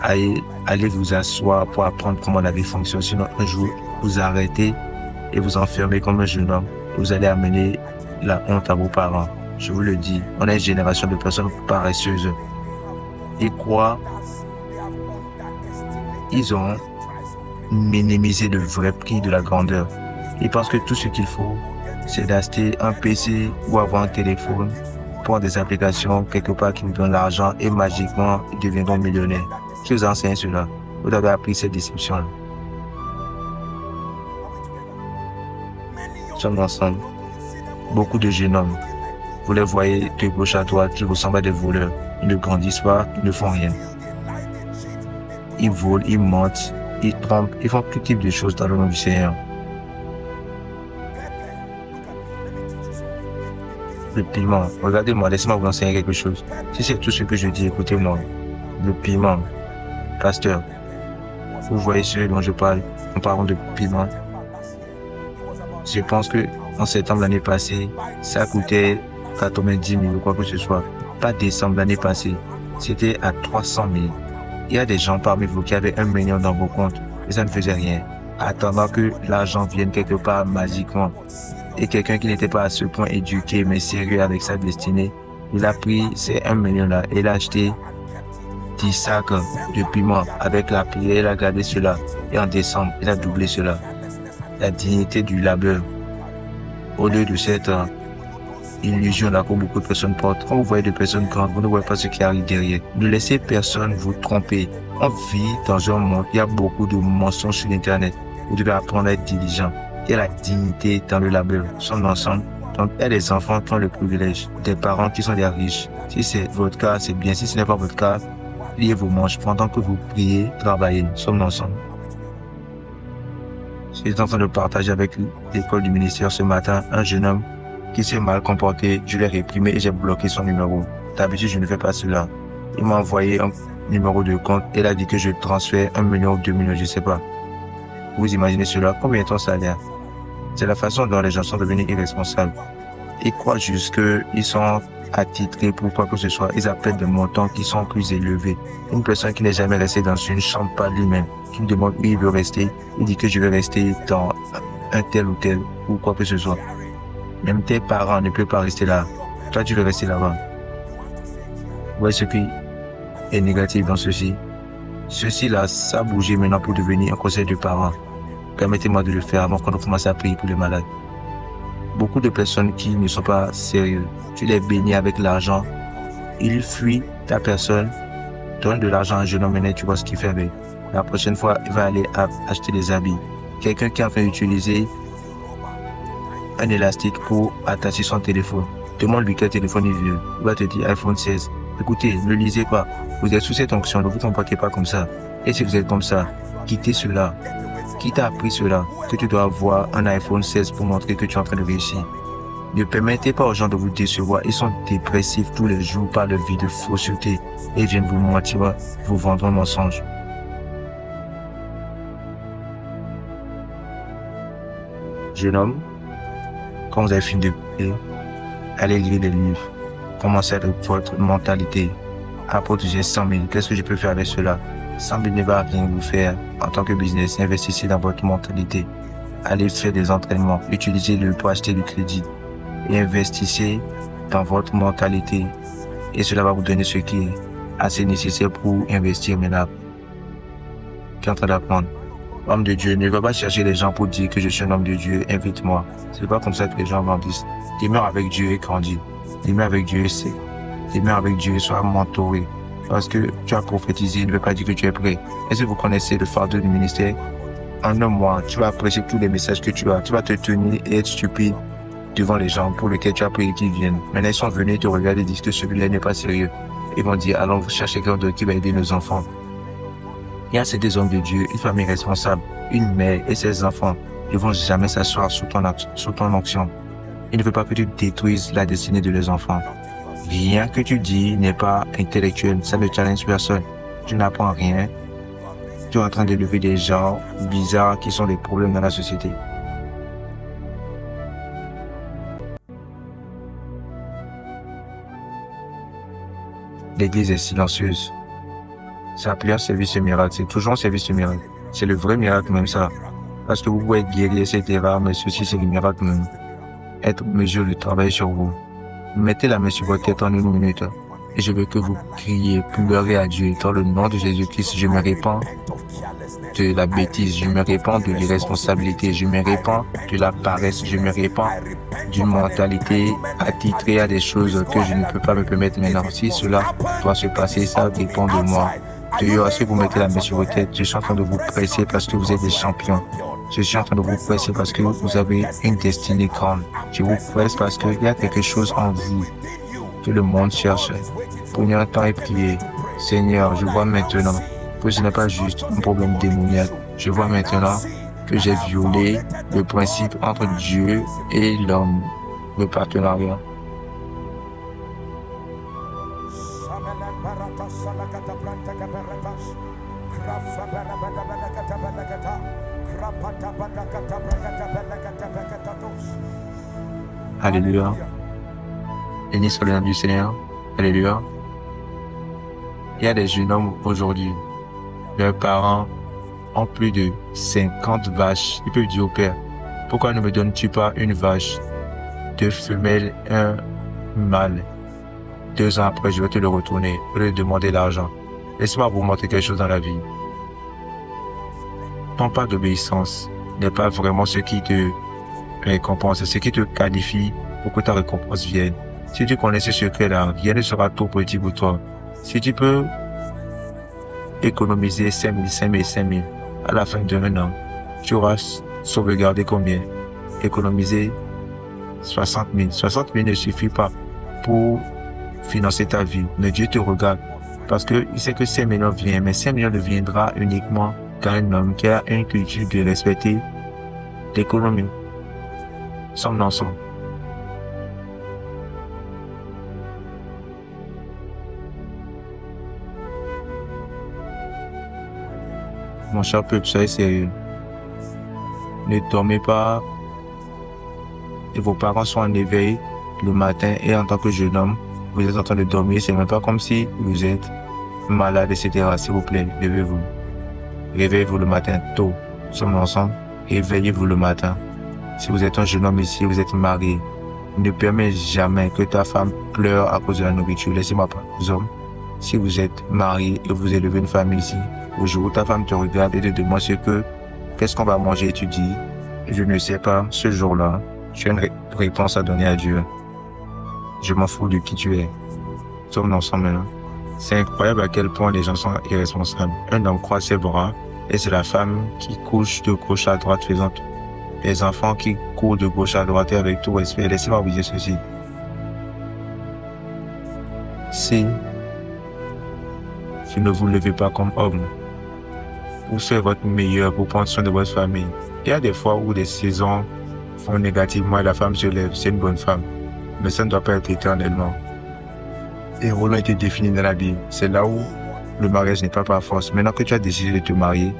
Allez vous asseoir pour apprendre comment la vie fonctionne. Sinon, un jour, vous arrêtez et vous enfermez comme un jeune homme. Vous allez amener la honte à vos parents. Je vous le dis, on est une génération de personnes paresseuses. Ils croient, ils ont minimisé le vrai prix de la grandeur. Ils pensent que tout ce qu'il faut, c'est d'acheter un PC ou avoir un téléphone pour des applications quelque part qui nous donnent l'argent et magiquement, ils deviendront millionnaires. Qui vous enseigne cela? Vous avez appris cette déception-là. Nous sommes ensemble. Beaucoup de jeunes hommes, vous les voyez de gauche à droite, qui ressemblent à des voleurs. Ils ne grandissent pas, ils ne font rien. Ils volent, ils mentent, ils trompent, ils font tout type de choses dans le nom du Seigneur. Le piment, regardez-moi, laissez-moi vous enseigner quelque chose. Si c'est tout ce que je dis, écoutez-moi. Le piment, pasteur, vous voyez ce dont je parle, nous parlons de piment. Je pense que en septembre l'année passée, ça coûtait 90 000 ou quoi que ce soit. Pas décembre l'année passée, c'était à 300 000. Il y a des gens parmi vous qui avaient 1 million dans vos comptes et ça ne faisait rien. Attendant que l'argent vienne quelque part magiquement. Et quelqu'un qui n'était pas à ce point éduqué mais sérieux avec sa destinée, il a pris ces 1 million là et il a acheté 10 sacs de piment avec la prière, il a gardé cela. Et en décembre, il a doublé cela. La dignité du labeur. Au lieu de cette illusion là que beaucoup de personnes portent, quand vous voyez des personnes grandes, vous ne voyez pas ce qui arrive derrière. Ne laissez personne vous tromper. On vit dans un monde, il y a beaucoup de mensonges sur Internet. Vous devez apprendre à être diligent. Il y a la dignité dans le labeur. Nous sommes ensemble. Donc, il y a des enfants qui ont le privilège, des parents qui sont des riches. Si c'est votre cas, c'est bien. Si ce n'est pas votre cas, pliez vos manches pendant que vous priez, travaillez. Nous sommes ensemble. J'étais en train de partager avec l'école du ministère ce matin un jeune homme qui s'est mal comporté. Je l'ai réprimé et j'ai bloqué son numéro. D'habitude, je ne fais pas cela. Il m'a envoyé un numéro de compte et il a dit que je transfère 1 million ou 2 millions, je ne sais pas. Vous imaginez cela? Combien est ton salaire? C'est la façon dont les gens sont devenus irresponsables. Ils croient juste qu'ils sont attitrés pour quoi que ce soit. Ils appellent des montants qui sont plus élevés. Une personne qui n'est jamais restée dans une chambre par lui-même, qui me demande où il veut rester, il dit que je vais rester dans un tel ou tel ou quoi que ce soit. Même tes parents ne peuvent pas rester là. Toi, tu veux rester là-bas. Vous voyez ce qui est négatif dans ceci? Ceci-là, ça a bougé maintenant pour devenir un conseil de parents. Permettez-moi de le faire avant qu'on commence à prier pour les malades. Beaucoup de personnes qui ne sont pas sérieuses, tu les bénis avec l'argent, ils fuient ta personne, donne de l'argent à un jeune homme et tu vois ce qu'il fait avec. La prochaine fois, il va aller acheter des habits. Quelqu'un qui a fait utiliser un élastique pour attacher son téléphone. Demande-lui quel téléphone il veut. Il va te dire iPhone 16. Écoutez, ne lisez pas. Vous êtes sous cette onction, ne vous comportez pas comme ça. Et si vous êtes comme ça, quittez cela. Qui t'a appris cela? Que tu dois avoir un iPhone 16 pour montrer que tu es en train de réussir. Ne permettez pas aux gens de vous décevoir. Ils sont dépressifs tous les jours par leur vie de fausseté. Et ils viennent vous mentir, vous vendre un mensonge. Jeune homme, quand vous avez fini de prier, allez lire des livres. Commencez avec votre mentalité. Apporte, j'ai 100 000. Qu'est-ce que je peux faire avec cela? 100 000 ne va rien vous faire en tant que business. Investissez dans votre mentalité. Allez faire des entraînements. Utilisez-le pour acheter du crédit. Et investissez dans votre mentalité. Et cela va vous donner ce qui est assez nécessaire pour investir maintenant. Qui est en train d'apprendre. Homme de Dieu, ne va pas chercher les gens pour dire que je suis un homme de Dieu. Invite-moi. C'est pas comme ça que les gens grandissent. Demeure avec Dieu et grandis. Aimer avec Dieu, c'est aimer avec Dieu, sois mentoré. Parce que tu as prophétisé, ne veut pas dire que tu es prêt. Est-ce que vous connaissez le fardeau du ministère? En un mois, tu vas prêcher tous les messages que tu as. Tu vas te tenir et être stupide devant les gens pour lesquels tu as prié qu'ils viennent. Maintenant, ils sont venus te regarder et disent que celui-là n'est pas sérieux. Ils vont dire, allons vous chercher quelqu'un d'autre qui va aider nos enfants. Il y a ces deux hommes de Dieu, une famille responsable, une mère et ses enfants. Ils ne vont jamais s'asseoir sous ton onction. Ils ne veulent pas que tu détruises la destinée de leurs enfants. Rien que tu dis n'est pas intellectuel, ça ne challenge personne. Tu n'apprends rien. Tu es en train d'élever des gens bizarres qui sont des problèmes dans la société. L'église est silencieuse. C'est appelé un service miracle. C'est toujours un service miracle. C'est le vrai miracle même ça. Parce que vous pouvez être guéri, etc. Mais ceci, c'est le miracle même. Être mesure de travail sur vous. Mettez la main sur votre tête en une minute. Et je veux que vous criez, pleurez à Dieu. Dans le nom de Jésus-Christ, je me répands de la bêtise. Je me répands de l'irresponsabilité. Je me répands de la paresse. Je me répands d'une mentalité attitrée à des choses que je ne peux pas me permettre maintenant. Si cela doit se passer, ça dépend de moi. D'ailleurs, si vous mettez la main sur votre tête, je suis en train de vous presser parce que vous êtes des champions. Je suis en train de vous presser parce que vous avez une destinée grande. Je vous presse parce qu'il y a quelque chose en vous que le monde cherche. Prenez un temps et priez. Seigneur, je vois maintenant que ce n'est pas juste un problème démoniaque. Je vois maintenant que j'ai violé le principe entre Dieu et l'homme, le partenariat. Alléluia. Béni soit le nom du Seigneur. Alléluia. Il y a des jeunes hommes aujourd'hui. Leurs parents ont plus de 50 vaches. Ils peuvent dire au père, pourquoi ne me donnes-tu pas une vache, 2 femelles, un mâle? 2 ans après, je vais te le retourner pour lui demander l'argent. Laissez-moi vous montrer quelque chose dans la vie. Ton pas d'obéissance n'est pas vraiment ce qui te récompense, c'est ce qui te qualifie pour que ta récompense vienne. Si tu connais ce secret-là, rien ne sera trop petit pour toi. Si tu peux économiser 5 000, à la fin d'un an, tu auras sauvegardé combien? Économiser 60 000. 60 000 ne suffit pas pour financer ta vie. Mais Dieu te regarde parce qu'il sait que 5 millions viennent, mais 5 millions ne viendra uniquement qu'un homme qui a une culture de respecter l'économie. Sommes ensemble. Mon cher peuple, soyez sérieux. Ne dormez pas et vos parents sont en éveil le matin et en tant que jeune homme, vous êtes en train de dormir. C'est même pas comme si vous êtes malade, etc. S'il vous plaît, levez-vous. Réveillez-vous le matin tôt. Nous sommes ensemble. Réveillez-vous le matin. Si vous êtes un jeune homme ici, vous êtes marié, ne permets jamais que ta femme pleure à cause de la nourriture. Laissez-moi pas, vous hommes. Si vous êtes marié et vous élevez une famille ici, au jour où ta femme te regarde et te demande qu'est-ce qu'on va manger, et tu dis, je ne sais pas, ce jour-là, tu as une réponse à donner à Dieu. Je m'en fous de qui tu es. Nous sommes ensemble maintenant. C'est incroyable à quel point les gens sont irresponsables. Un homme croise ses bras et c'est la femme qui couche de gauche à droite faisant les enfants qui courent de gauche à droite et avec tout respect. Laissez-moi vous dire ceci. Si vous ne vous levez pas comme homme, pour faire votre meilleur, pour prendre soin de votre famille. Il y a des fois où des saisons font négativement et la femme se lève, c'est une bonne femme. Mais ça ne doit pas être éternellement. Et le rôle a été défini dans la Bible. C'est là où le mariage n'est pas par force. Maintenant que tu as décidé de te marier,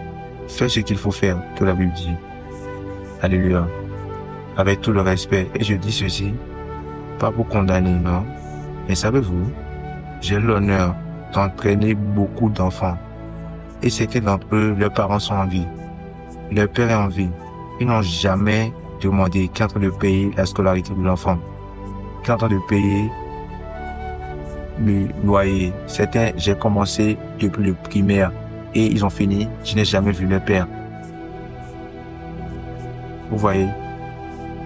fais ce qu'il faut faire, que la Bible dit. Alléluia. Avec tout le respect. Et je dis ceci, pas pour condamner, non. Mais savez-vous, j'ai l'honneur d'entraîner beaucoup d'enfants. Et certains d'entre eux, leurs parents sont en vie. Leur père est en vie. Ils n'ont jamais demandé qui est en train de payer la scolarité de l'enfant, qui est en train de payer le loyer. Certains, j'ai commencé depuis le primaire et ils ont fini. Je n'ai jamais vu leur père. Vous voyez,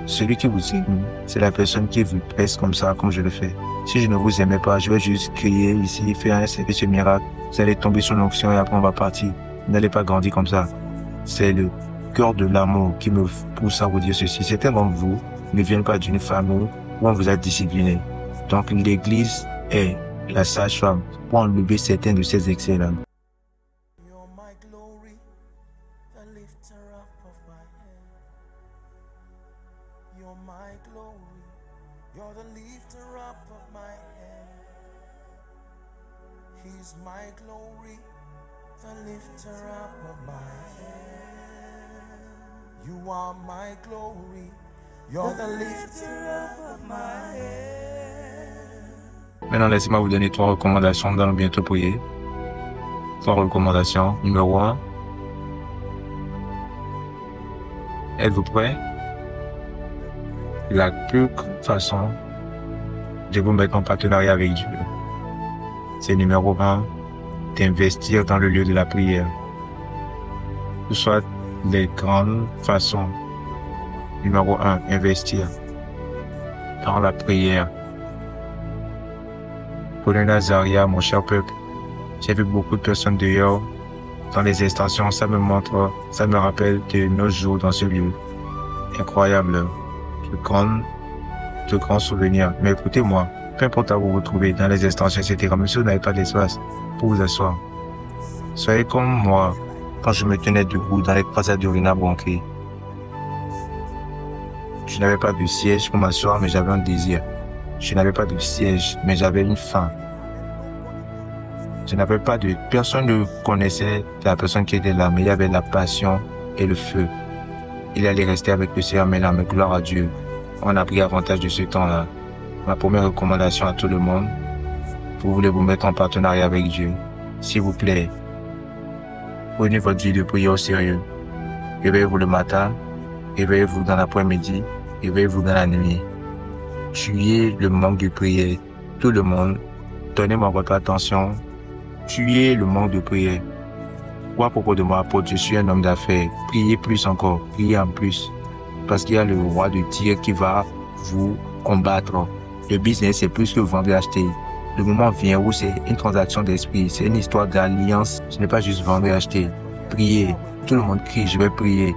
Celui qui vous aime, c'est la personne qui vous presse comme ça, comme je le fais. Si je ne vous aimais pas, je vais juste crier ici, faire un service miracle. Vous allez tomber sur l'onction et après on va partir. Vous n'allez pas grandir comme ça. C'est le cœur de l'amour qui me pousse à vous dire ceci. Certains d'entre vous ne viennent pas d'une famille où on vous a discipliné. Donc l'église est la sage-femme pour enlever certains de ces excès-là. You're the lifter up of my head. He's my glory, the lifter up of my head. You are my glory, you're the lifter up of my head. Maintenant, laissez-moi vous donner 3 recommandations dans le bientôt prier. 3 recommandations. Numéro 1. Êtes-vous prêts? La plus grande façon de vous mettre en partenariat avec Dieu, c'est numéro 1, d'investir dans le lieu de la prière. Ce soit les grandes façons. Numéro 1, investir dans la prière. Pour le Nazaria, mon cher peuple, j'ai vu beaucoup de personnes dehors, dans les extensions, ça me rappelle de nos jours dans ce lieu. Incroyable. De grands souvenirs. Mais écoutez-moi, peu importe où vous vous trouvez, dans les extensions, etc., même si vous n'avez pas d'espace pour vous asseoir, soyez comme moi quand je me tenais debout dans les croisades de Rina Bronquet. Je n'avais pas de siège pour m'asseoir, mais j'avais un désir. Je n'avais pas de siège, mais j'avais une faim. Personne ne connaissait la personne qui était là, mais il y avait la passion et le feu. Il allait rester avec le Seigneur maintenant, mais gloire à Dieu. On a pris avantage de ce temps-là. Ma première recommandation à tout le monde, vous voulez vous mettre en partenariat avec Dieu, s'il vous plaît, prenez votre vie de prière au sérieux. Réveillez-vous le matin, réveillez-vous dans l'après-midi, réveillez-vous dans la nuit. Tuez le manque de prière. Tout le monde, donnez-moi votre attention. Tuez le manque de prière. Quoi à propos de moi, apôtre, je suis un homme d'affaires. Priez plus encore, priez en plus. Parce qu'il y a le roi de Tyr qui va vous combattre. Le business, c'est plus que vendre et acheter. Le moment vient où c'est une transaction d'esprit, c'est une histoire d'alliance. Ce n'est pas juste vendre et acheter. Priez. Tout le monde crie, je vais prier.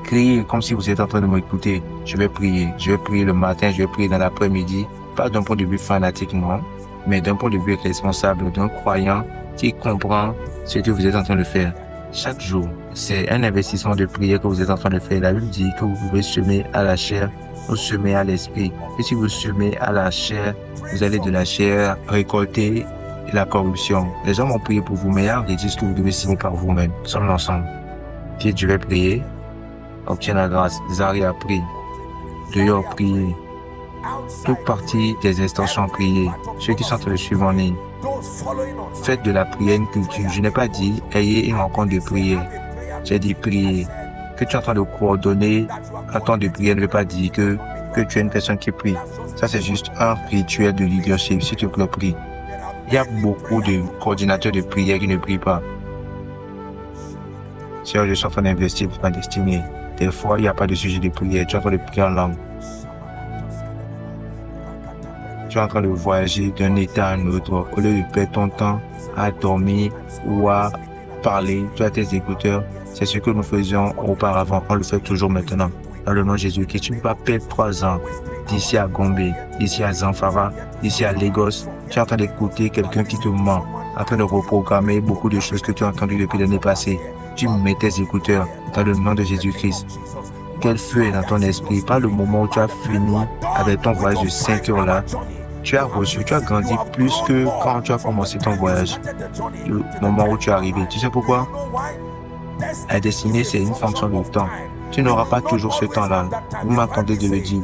Criez comme si vous êtes en train de m'écouter. Je vais prier. Je vais prier le matin, je vais prier dans l'après-midi. Pas d'un point de vue fanatique, non, mais d'un point de vue responsable, d'un croyant qui comprend ce que vous êtes en train de faire. Chaque jour, c'est un investissement de prière que vous êtes en train de faire. La Bible dit que vous pouvez semer à la chair ou semer à l'esprit. Et si vous semez à la chair, vous allez de la chair récolter la corruption. Les gens vont prier pour vous, mais il y a un registre que vous devez signer par vous-même. Nous sommes ensemble. Puis je vais prier. Obtiens la grâce. Zari a prié. Dehors, priez. Toute partie des extensions, priez. Ceux qui sont en train de suivre en ligne, faites de la prière une culture. Je n'ai pas dit ayez une rencontre de prière. J'ai dit prier. Que tu es en train de coordonner un temps de prière ne veut pas dire que tu es une personne qui prie. Ça, c'est juste un rituel de leadership. Si tu peux prier. Il y a beaucoup de coordinateurs de prière qui ne prient pas. Seigneur, je suis en train d'investir pour ma destinée. Des fois, il n'y a pas de sujet de prière. Tu es en train de prier en langue. Tu es en train de voyager d'un état à un autre. Au lieu de perdre ton temps à dormir ou à parler, tu as tes écouteurs. C'est ce que nous faisions auparavant. On le fait toujours maintenant. Dans le nom de Jésus-Christ, tu ne peux pas perdre 3 ans d'ici à Gombe, d'ici à Zamfara, d'ici à Lagos. Tu es en train d'écouter quelqu'un qui te ment, en train de reprogrammer beaucoup de choses que tu as entendues depuis l'année passée. Tu mets tes écouteurs dans le nom de Jésus-Christ. Quel feu est dans ton esprit? Pas le moment où tu as fini avec ton voyage de 5 heures là. Tu as reçu, tu as grandi plus que quand tu as commencé ton voyage. Le moment où tu es arrivé. Tu sais pourquoi? La destinée, c'est une fonction de temps. Tu n'auras pas toujours ce temps-là. Vous m'entendez de le dire.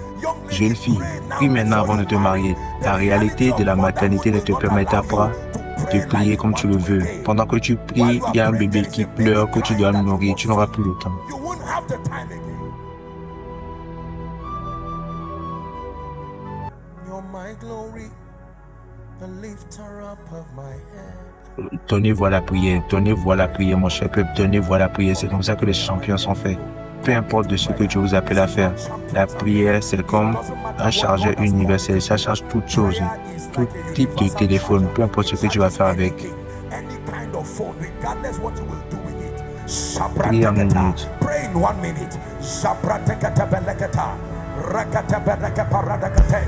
Jeune fille, prie maintenant avant de te marier. La réalité de la maternité ne te permettra pas de prier comme tu le veux. Pendant que tu pries, il y a un bébé qui pleure, que tu dois nourrir. Tu n'auras plus le temps. Donnez-vous à la prière, mon cher peuple, donnez-vous à la prière. C'est comme ça que les champions sont faits. peu importe de ce que Dieu vous appelle à faire. La prière, c'est comme un chargeur universel. Ça charge toutes choses, tout type de téléphone, peu importe ce que tu vas faire avec. Priez en une minute. Pray in 1 minute.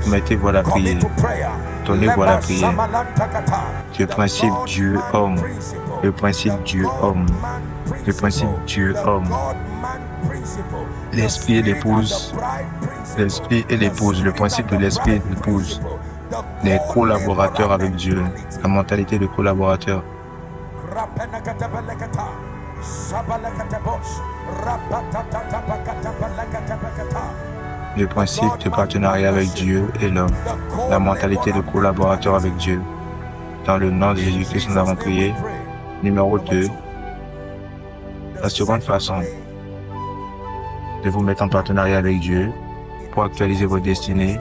Mettez-vous à la prière. Tournez-vous à la prière. Le principe Dieu-homme. Le principe Dieu-homme. Le principe Dieu-homme. L'esprit et l'épouse. L'esprit et l'épouse. Le principe de l'esprit et l'épouse. Les collaborateurs avec Dieu. La mentalité de collaborateur. Le principe de partenariat avec Dieu et l'homme. La mentalité de collaborateur avec Dieu. Dans le nom de Jésus-Christ, nous avons prié. Numéro 2. La seconde façon de vous mettre en partenariat avec Dieu pour actualiser votre destinée,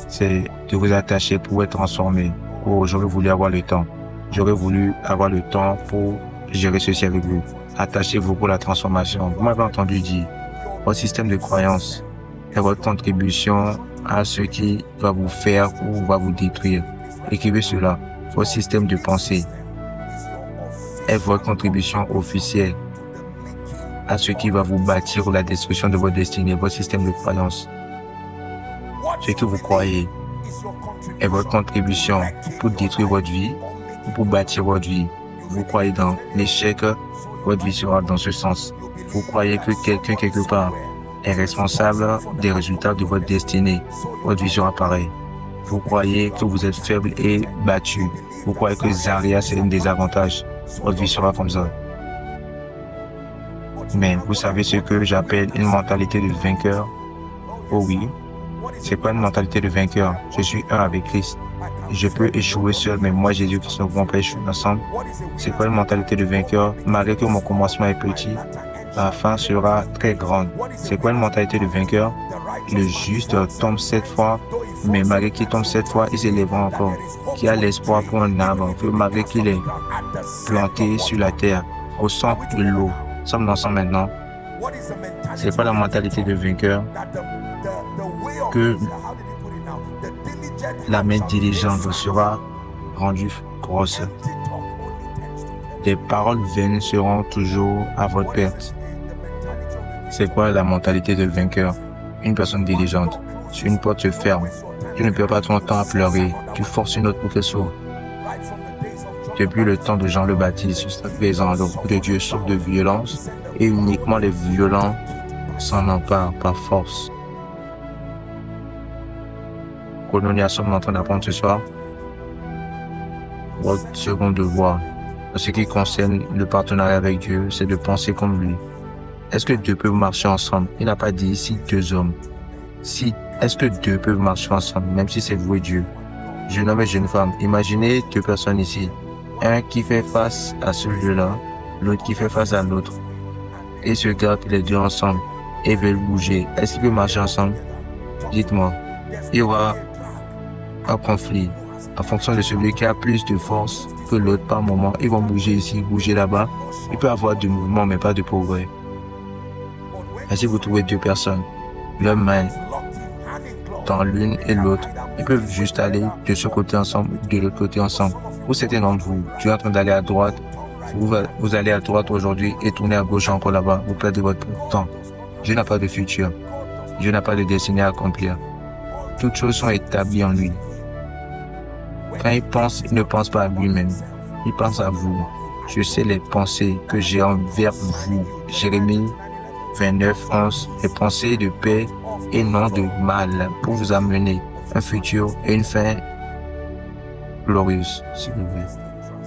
c'est de vous attacher pour être transformé. Oh, j'aurais voulu avoir le temps. J'aurais voulu avoir le temps pour gérer ceci avec vous. Attachez-vous pour la transformation. Vous m'avez entendu dire, votre système de croyance est votre contribution à ce qui va vous faire ou va vous détruire. Écrivez cela. Votre système de pensée est votre contribution officielle à ce qui va vous bâtir ou la destruction de votre destinée, votre système de croyance. Ce que vous croyez est votre contribution pour détruire votre vie ou pour bâtir votre vie. Vous croyez dans l'échec, votre vie sera dans ce sens. Vous croyez que quelqu'un quelque part est responsable des résultats de votre destinée, votre vie sera pareille. Vous croyez que vous êtes faible et battu. Vous croyez que Zaria c'est un désavantage, votre vie sera comme ça. Mais vous savez ce que j'appelle une mentalité de vainqueur? Oh oui. C'est quoi une mentalité de vainqueur? Je suis un avec Christ. Je peux échouer seul, mais moi, Jésus-Christ, nous ne pouvons pas échouer ensemble. C'est quoi une mentalité de vainqueur? Malgré que mon commencement est petit, ma fin sera très grande. C'est quoi une mentalité de vainqueur? Le juste tombe 7 fois, mais malgré qu'il tombe 7 fois, il s'élèvera encore. Qui a l'espoir pour un arbre, que malgré qu'il est planté sur la terre, au centre de l'eau. Nous sommes ensemble maintenant. C'est pas la mentalité de vainqueur que la main diligente sera rendue grosse. Des paroles vaines seront toujours à votre perte. C'est quoi la mentalité de vainqueur? Une personne diligente. Si une porte se ferme, tu ne perds pas ton temps à pleurer. Tu forces une autre pour qu'elle s'ouvre. Depuis le temps de Jean le Baptiste jusqu'à présent, le royaume de Dieu souffre de violence et uniquement les violents s'en emparent par force. Koinonia, sommes en train d'apprendre ce soir votre second devoir en ce qui concerne le partenariat avec Dieu, c'est de penser comme lui. Est-ce que deux peuvent marcher ensemble? Il n'a pas dit si deux hommes. Est-ce que deux peuvent marcher ensemble, même si c'est vous et Dieu? Jeune homme et jeune femme, imaginez deux personnes ici. Un qui fait face à celui-là, l'autre qui fait face à l'autre. Et se gardent les deux ensemble et veulent bouger. Est-ce qu'ils peuvent marcher ensemble? Dites-moi. Il y aura un conflit en fonction de celui qui a plus de force que l'autre par moment. Ils vont bouger ici, bouger là-bas. Il peut y avoir du mouvement, mais pas de progrès. Et si vous trouvez deux personnes, leurs mains dans l'une et l'autre, ils peuvent juste aller de ce côté ensemble, de l'autre côté ensemble. Pour certains d'entre vous, tu es en train d'aller à droite, vous allez à droite aujourd'hui et tournez à gauche encore là-bas, vous perdez votre temps. Dieu n'a pas de futur. Dieu n'a pas de destinée à accomplir. Toutes choses sont établies en lui. Quand il pense, il ne pense pas à lui-même. Il pense à vous. Je sais les pensées que j'ai envers vous. Jérémie 29, 11. Les pensées de paix et non de mal pour vous amener un futur et une fin glorieuse, s'il vous plaît.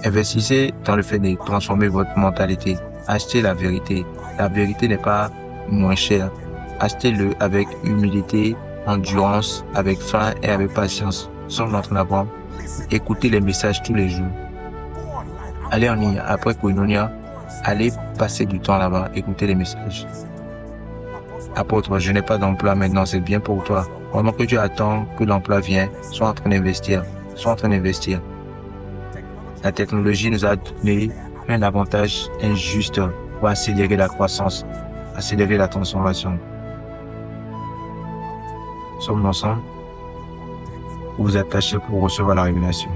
Investissez dans le fait de transformer votre mentalité. Achetez la vérité. La vérité n'est pas moins chère. Achetez-le avec humilité, endurance, avec faim et avec patience. Sommes en train d'apprendre. Écoutez les messages tous les jours. Allez en ligne après Koinonia. Allez passer du temps là-bas. Écoutez les messages. Apôtre, je n'ai pas d'emploi maintenant, c'est bien pour toi. Pendant que tu attends que l'emploi vienne, sois en train d'investir. Sois en train d'investir. La technologie nous a donné un avantage injuste pour accélérer la croissance. accélérer la transformation. Sommes-nous ensemble? Vous vous attachez pour recevoir la révélation.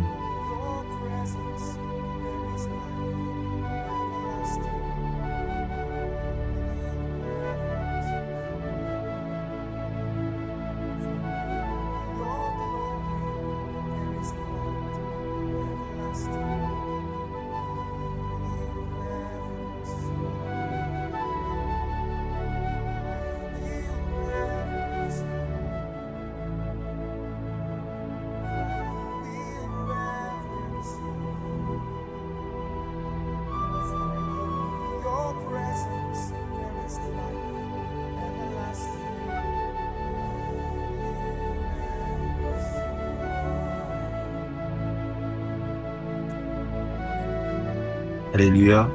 Alléluia.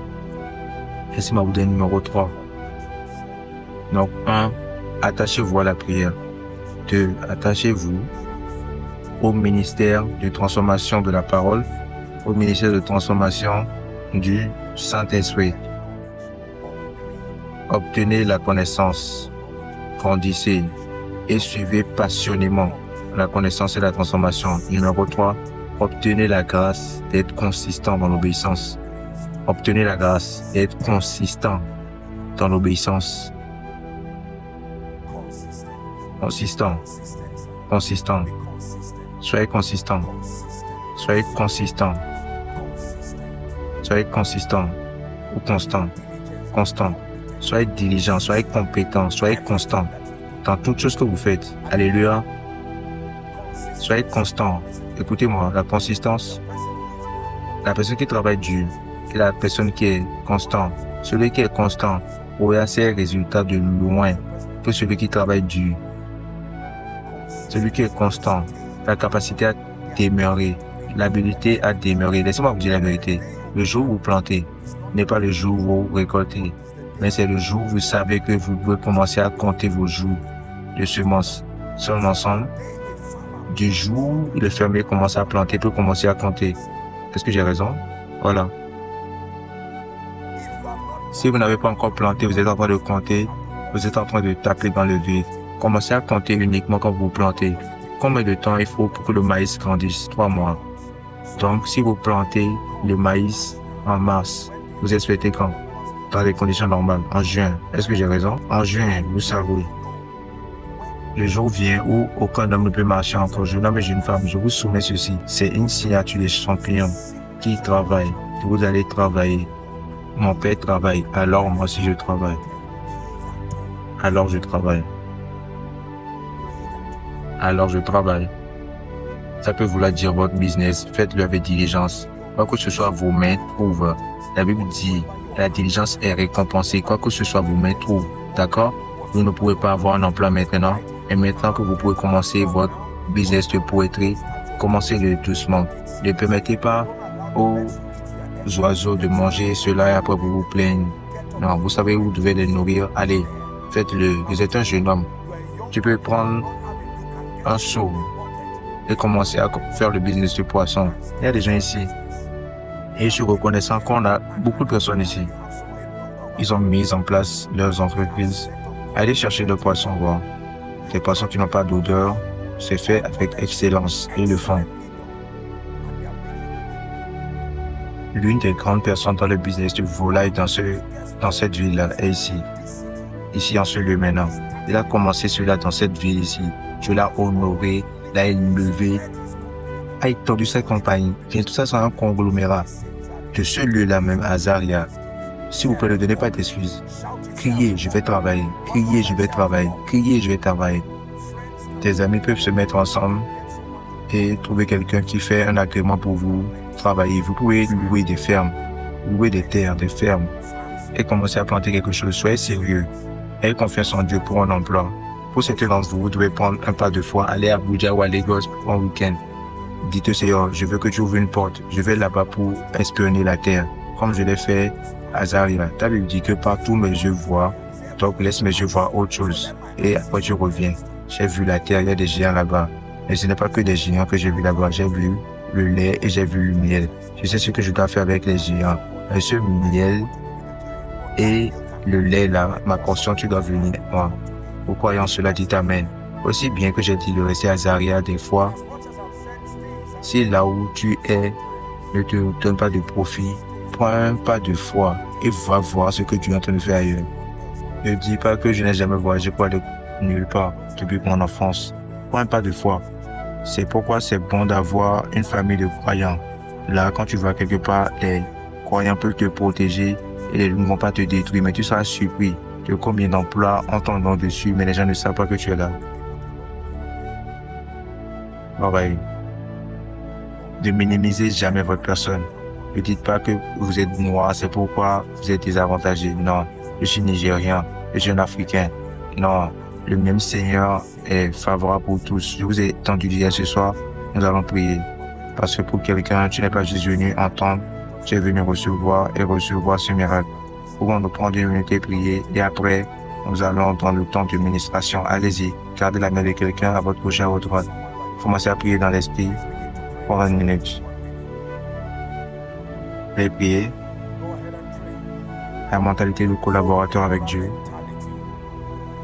Laissez-moi vous donner le numéro 3. Donc 1, attachez-vous à la prière. 2, attachez-vous au ministère de transformation de la parole, au ministère de transformation du Saint-Esprit. Obtenez la connaissance, grandissez et suivez passionnément la connaissance et la transformation. Numéro 3, obtenez la grâce d'être consistant dans l'obéissance. Obtenez la grâce d'être consistant dans l'obéissance. Consistant. Consistant. Soyez consistant. Soyez consistant. Soyez consistant ou constant. Constant. Soyez diligent, soyez compétent, soyez constant dans toute chose que vous faites. Alléluia. Soyez constant. Écoutez-moi, la consistance, la personne qui travaille dur et la personne qui est constant. Celui qui est constant aura ses résultats de loin que celui qui travaille dur. Celui qui est constant, la capacité à demeurer, l'habilité à demeurer. Laissez-moi vous dire la vérité. Le jour où vous plantez n'est pas le jour où vous récoltez, mais c'est le jour où vous savez que vous pouvez commencer à compter vos jours de semences. Sommes ensemble. Du jour où le fermier commence à planter, peut commencer à compter. Est-ce que j'ai raison? Voilà. Si vous n'avez pas encore planté, vous êtes en train de compter, vous êtes en train de taper dans le vide. Commencez à compter uniquement quand vous plantez. Combien de temps il faut pour que le maïs grandisse? 3 mois. Donc, si vous plantez le maïs en mars, vous êtes souhaité quand? Dans les conditions normales, en juin. Est-ce que j'ai raison? En juin, vous savez. Le jour vient où aucun homme ne peut marcher encore. Jeune homme et jeune femme, je vous soumets ceci. C'est une signature des champions qui travaillent. Vous allez travailler. Mon père travaille, alors moi aussi je travaille. Alors je travaille. Alors je travaille. Ça peut vouloir dire votre business, faites-le avec diligence. Quoi que ce soit, vos mains trouvent. La Bible dit, la diligence est récompensée. Quoi que ce soit, vos mains trouvent. D'accord? Vous ne pouvez pas avoir un emploi maintenant. Et maintenant que vous pouvez commencer votre business de poétrie, commencez-le doucement. Ne permettez pas aux oiseaux de manger cela et après vous vous plaignez. Non, vous savez où vous devez les nourrir. Allez, faites-le. Vous êtes un jeune homme. Tu peux prendre un seau et commencer à faire le business de poisson. Il y a des gens ici. Et je suis reconnaissant qu'on a beaucoup de personnes ici. Ils ont mis en place leurs entreprises. Allez chercher le poisson, voir. Des poissons qui n'ont pas d'odeur, c'est fait avec excellence. Ils le font. L'une des grandes personnes dans le business de volaille dans cette ville-là est ici. Ici, en ce lieu maintenant. Il a commencé cela dans cette ville ici. Je l'ai honoré, l'a élevé, a étendu sa compagnie. Et tout ça, c'est un conglomérat. De ce lieu-là même, Azaria. S'il vous plaît, ne donnez pas d'excuses. Criez, je vais travailler. Criez, je vais travailler. Criez, je vais travailler. Tes amis peuvent se mettre ensemble et trouver quelqu'un qui fait un agrément pour vous travailler. Vous pouvez louer des fermes, louer des terres, des fermes et commencer à planter quelque chose. Soyez sérieux. Ayez confiance en Dieu pour un emploi. Pour certains d'entre vous, vous devez prendre un pas de foi, aller à Abuja ou à Lagos pour un week-end. Dites au Seigneur, je veux que tu ouvres une porte. Je vais là-bas pour espionner la terre, comme je l'ai fait à Zaria. Ta Bible dit que partout mes yeux voient, donc laisse mes yeux voir autre chose. Et après je reviens. J'ai vu la terre, il y a des géants là-bas. Et ce n'est pas que des géants que j'ai vu là-bas. J'ai vu le lait et j'ai vu le miel. Je sais ce que je dois faire avec les géants. Et ce miel est le lait là, ma portion, tu dois venir moi. Pour croyant cela, dit Amen. Aussi bien que j'ai dit le récit à Zaria des fois, si là où tu es ne te donne pas de profit, prends un pas de foi et va voir ce que tu es en train de faire ailleurs. Ne dis pas que je n'ai jamais voyagé pour aller nulle part depuis mon enfance. Prends un pas de foi. C'est pourquoi c'est bon d'avoir une famille de croyants. Là, quand tu vas quelque part, les croyants peuvent te protéger et ils ne vont pas te détruire, mais tu seras surpris de combien d'emplois ont ton nom dessus, mais les gens ne savent pas que tu es là. Pareil. Ne minimisez jamais votre personne. Ne dites pas que vous êtes noir, c'est pourquoi vous êtes désavantagé. Non, je suis nigérien, je suis un africain. Non, le même Seigneur est favorable pour tous. Je vous ai entendu dire ce soir, nous allons prier. Parce que pour quelqu'un, tu n'es pas juste venu entendre, tu es venu recevoir et recevoir ce miracle. Pouvons nous prendre une minute et prier et après, nous allons dans le temps de ministration. Allez-y, gardez la main de quelqu'un à votre gauche et à votre droite. Commencez à prier dans l'esprit pour 1 minute. Et prier. La mentalité de collaborateur avec Dieu.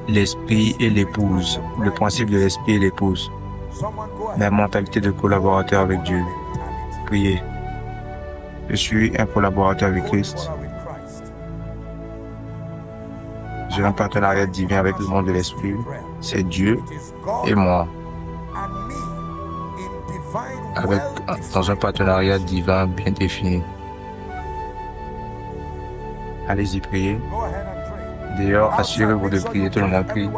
L'esprit et l'épouse. Le principe de l'esprit et l'épouse. La mentalité de collaborateur avec Dieu. Priez. Je suis un collaborateur avec Christ. J'ai un partenariat divin avec le monde de l'esprit. C'est Dieu et moi. Dans un partenariat divin bien défini. Allez-y, priez. D'ailleurs, assurez-vous de prier, tout le monde prie.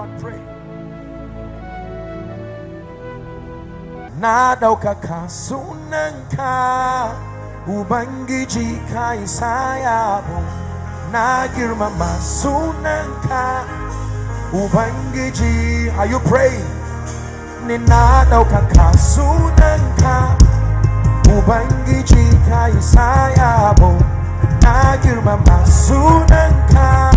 Are you praying? Nina daukaka sunanka Ubangiji ka Isaya bo na girmama sunanka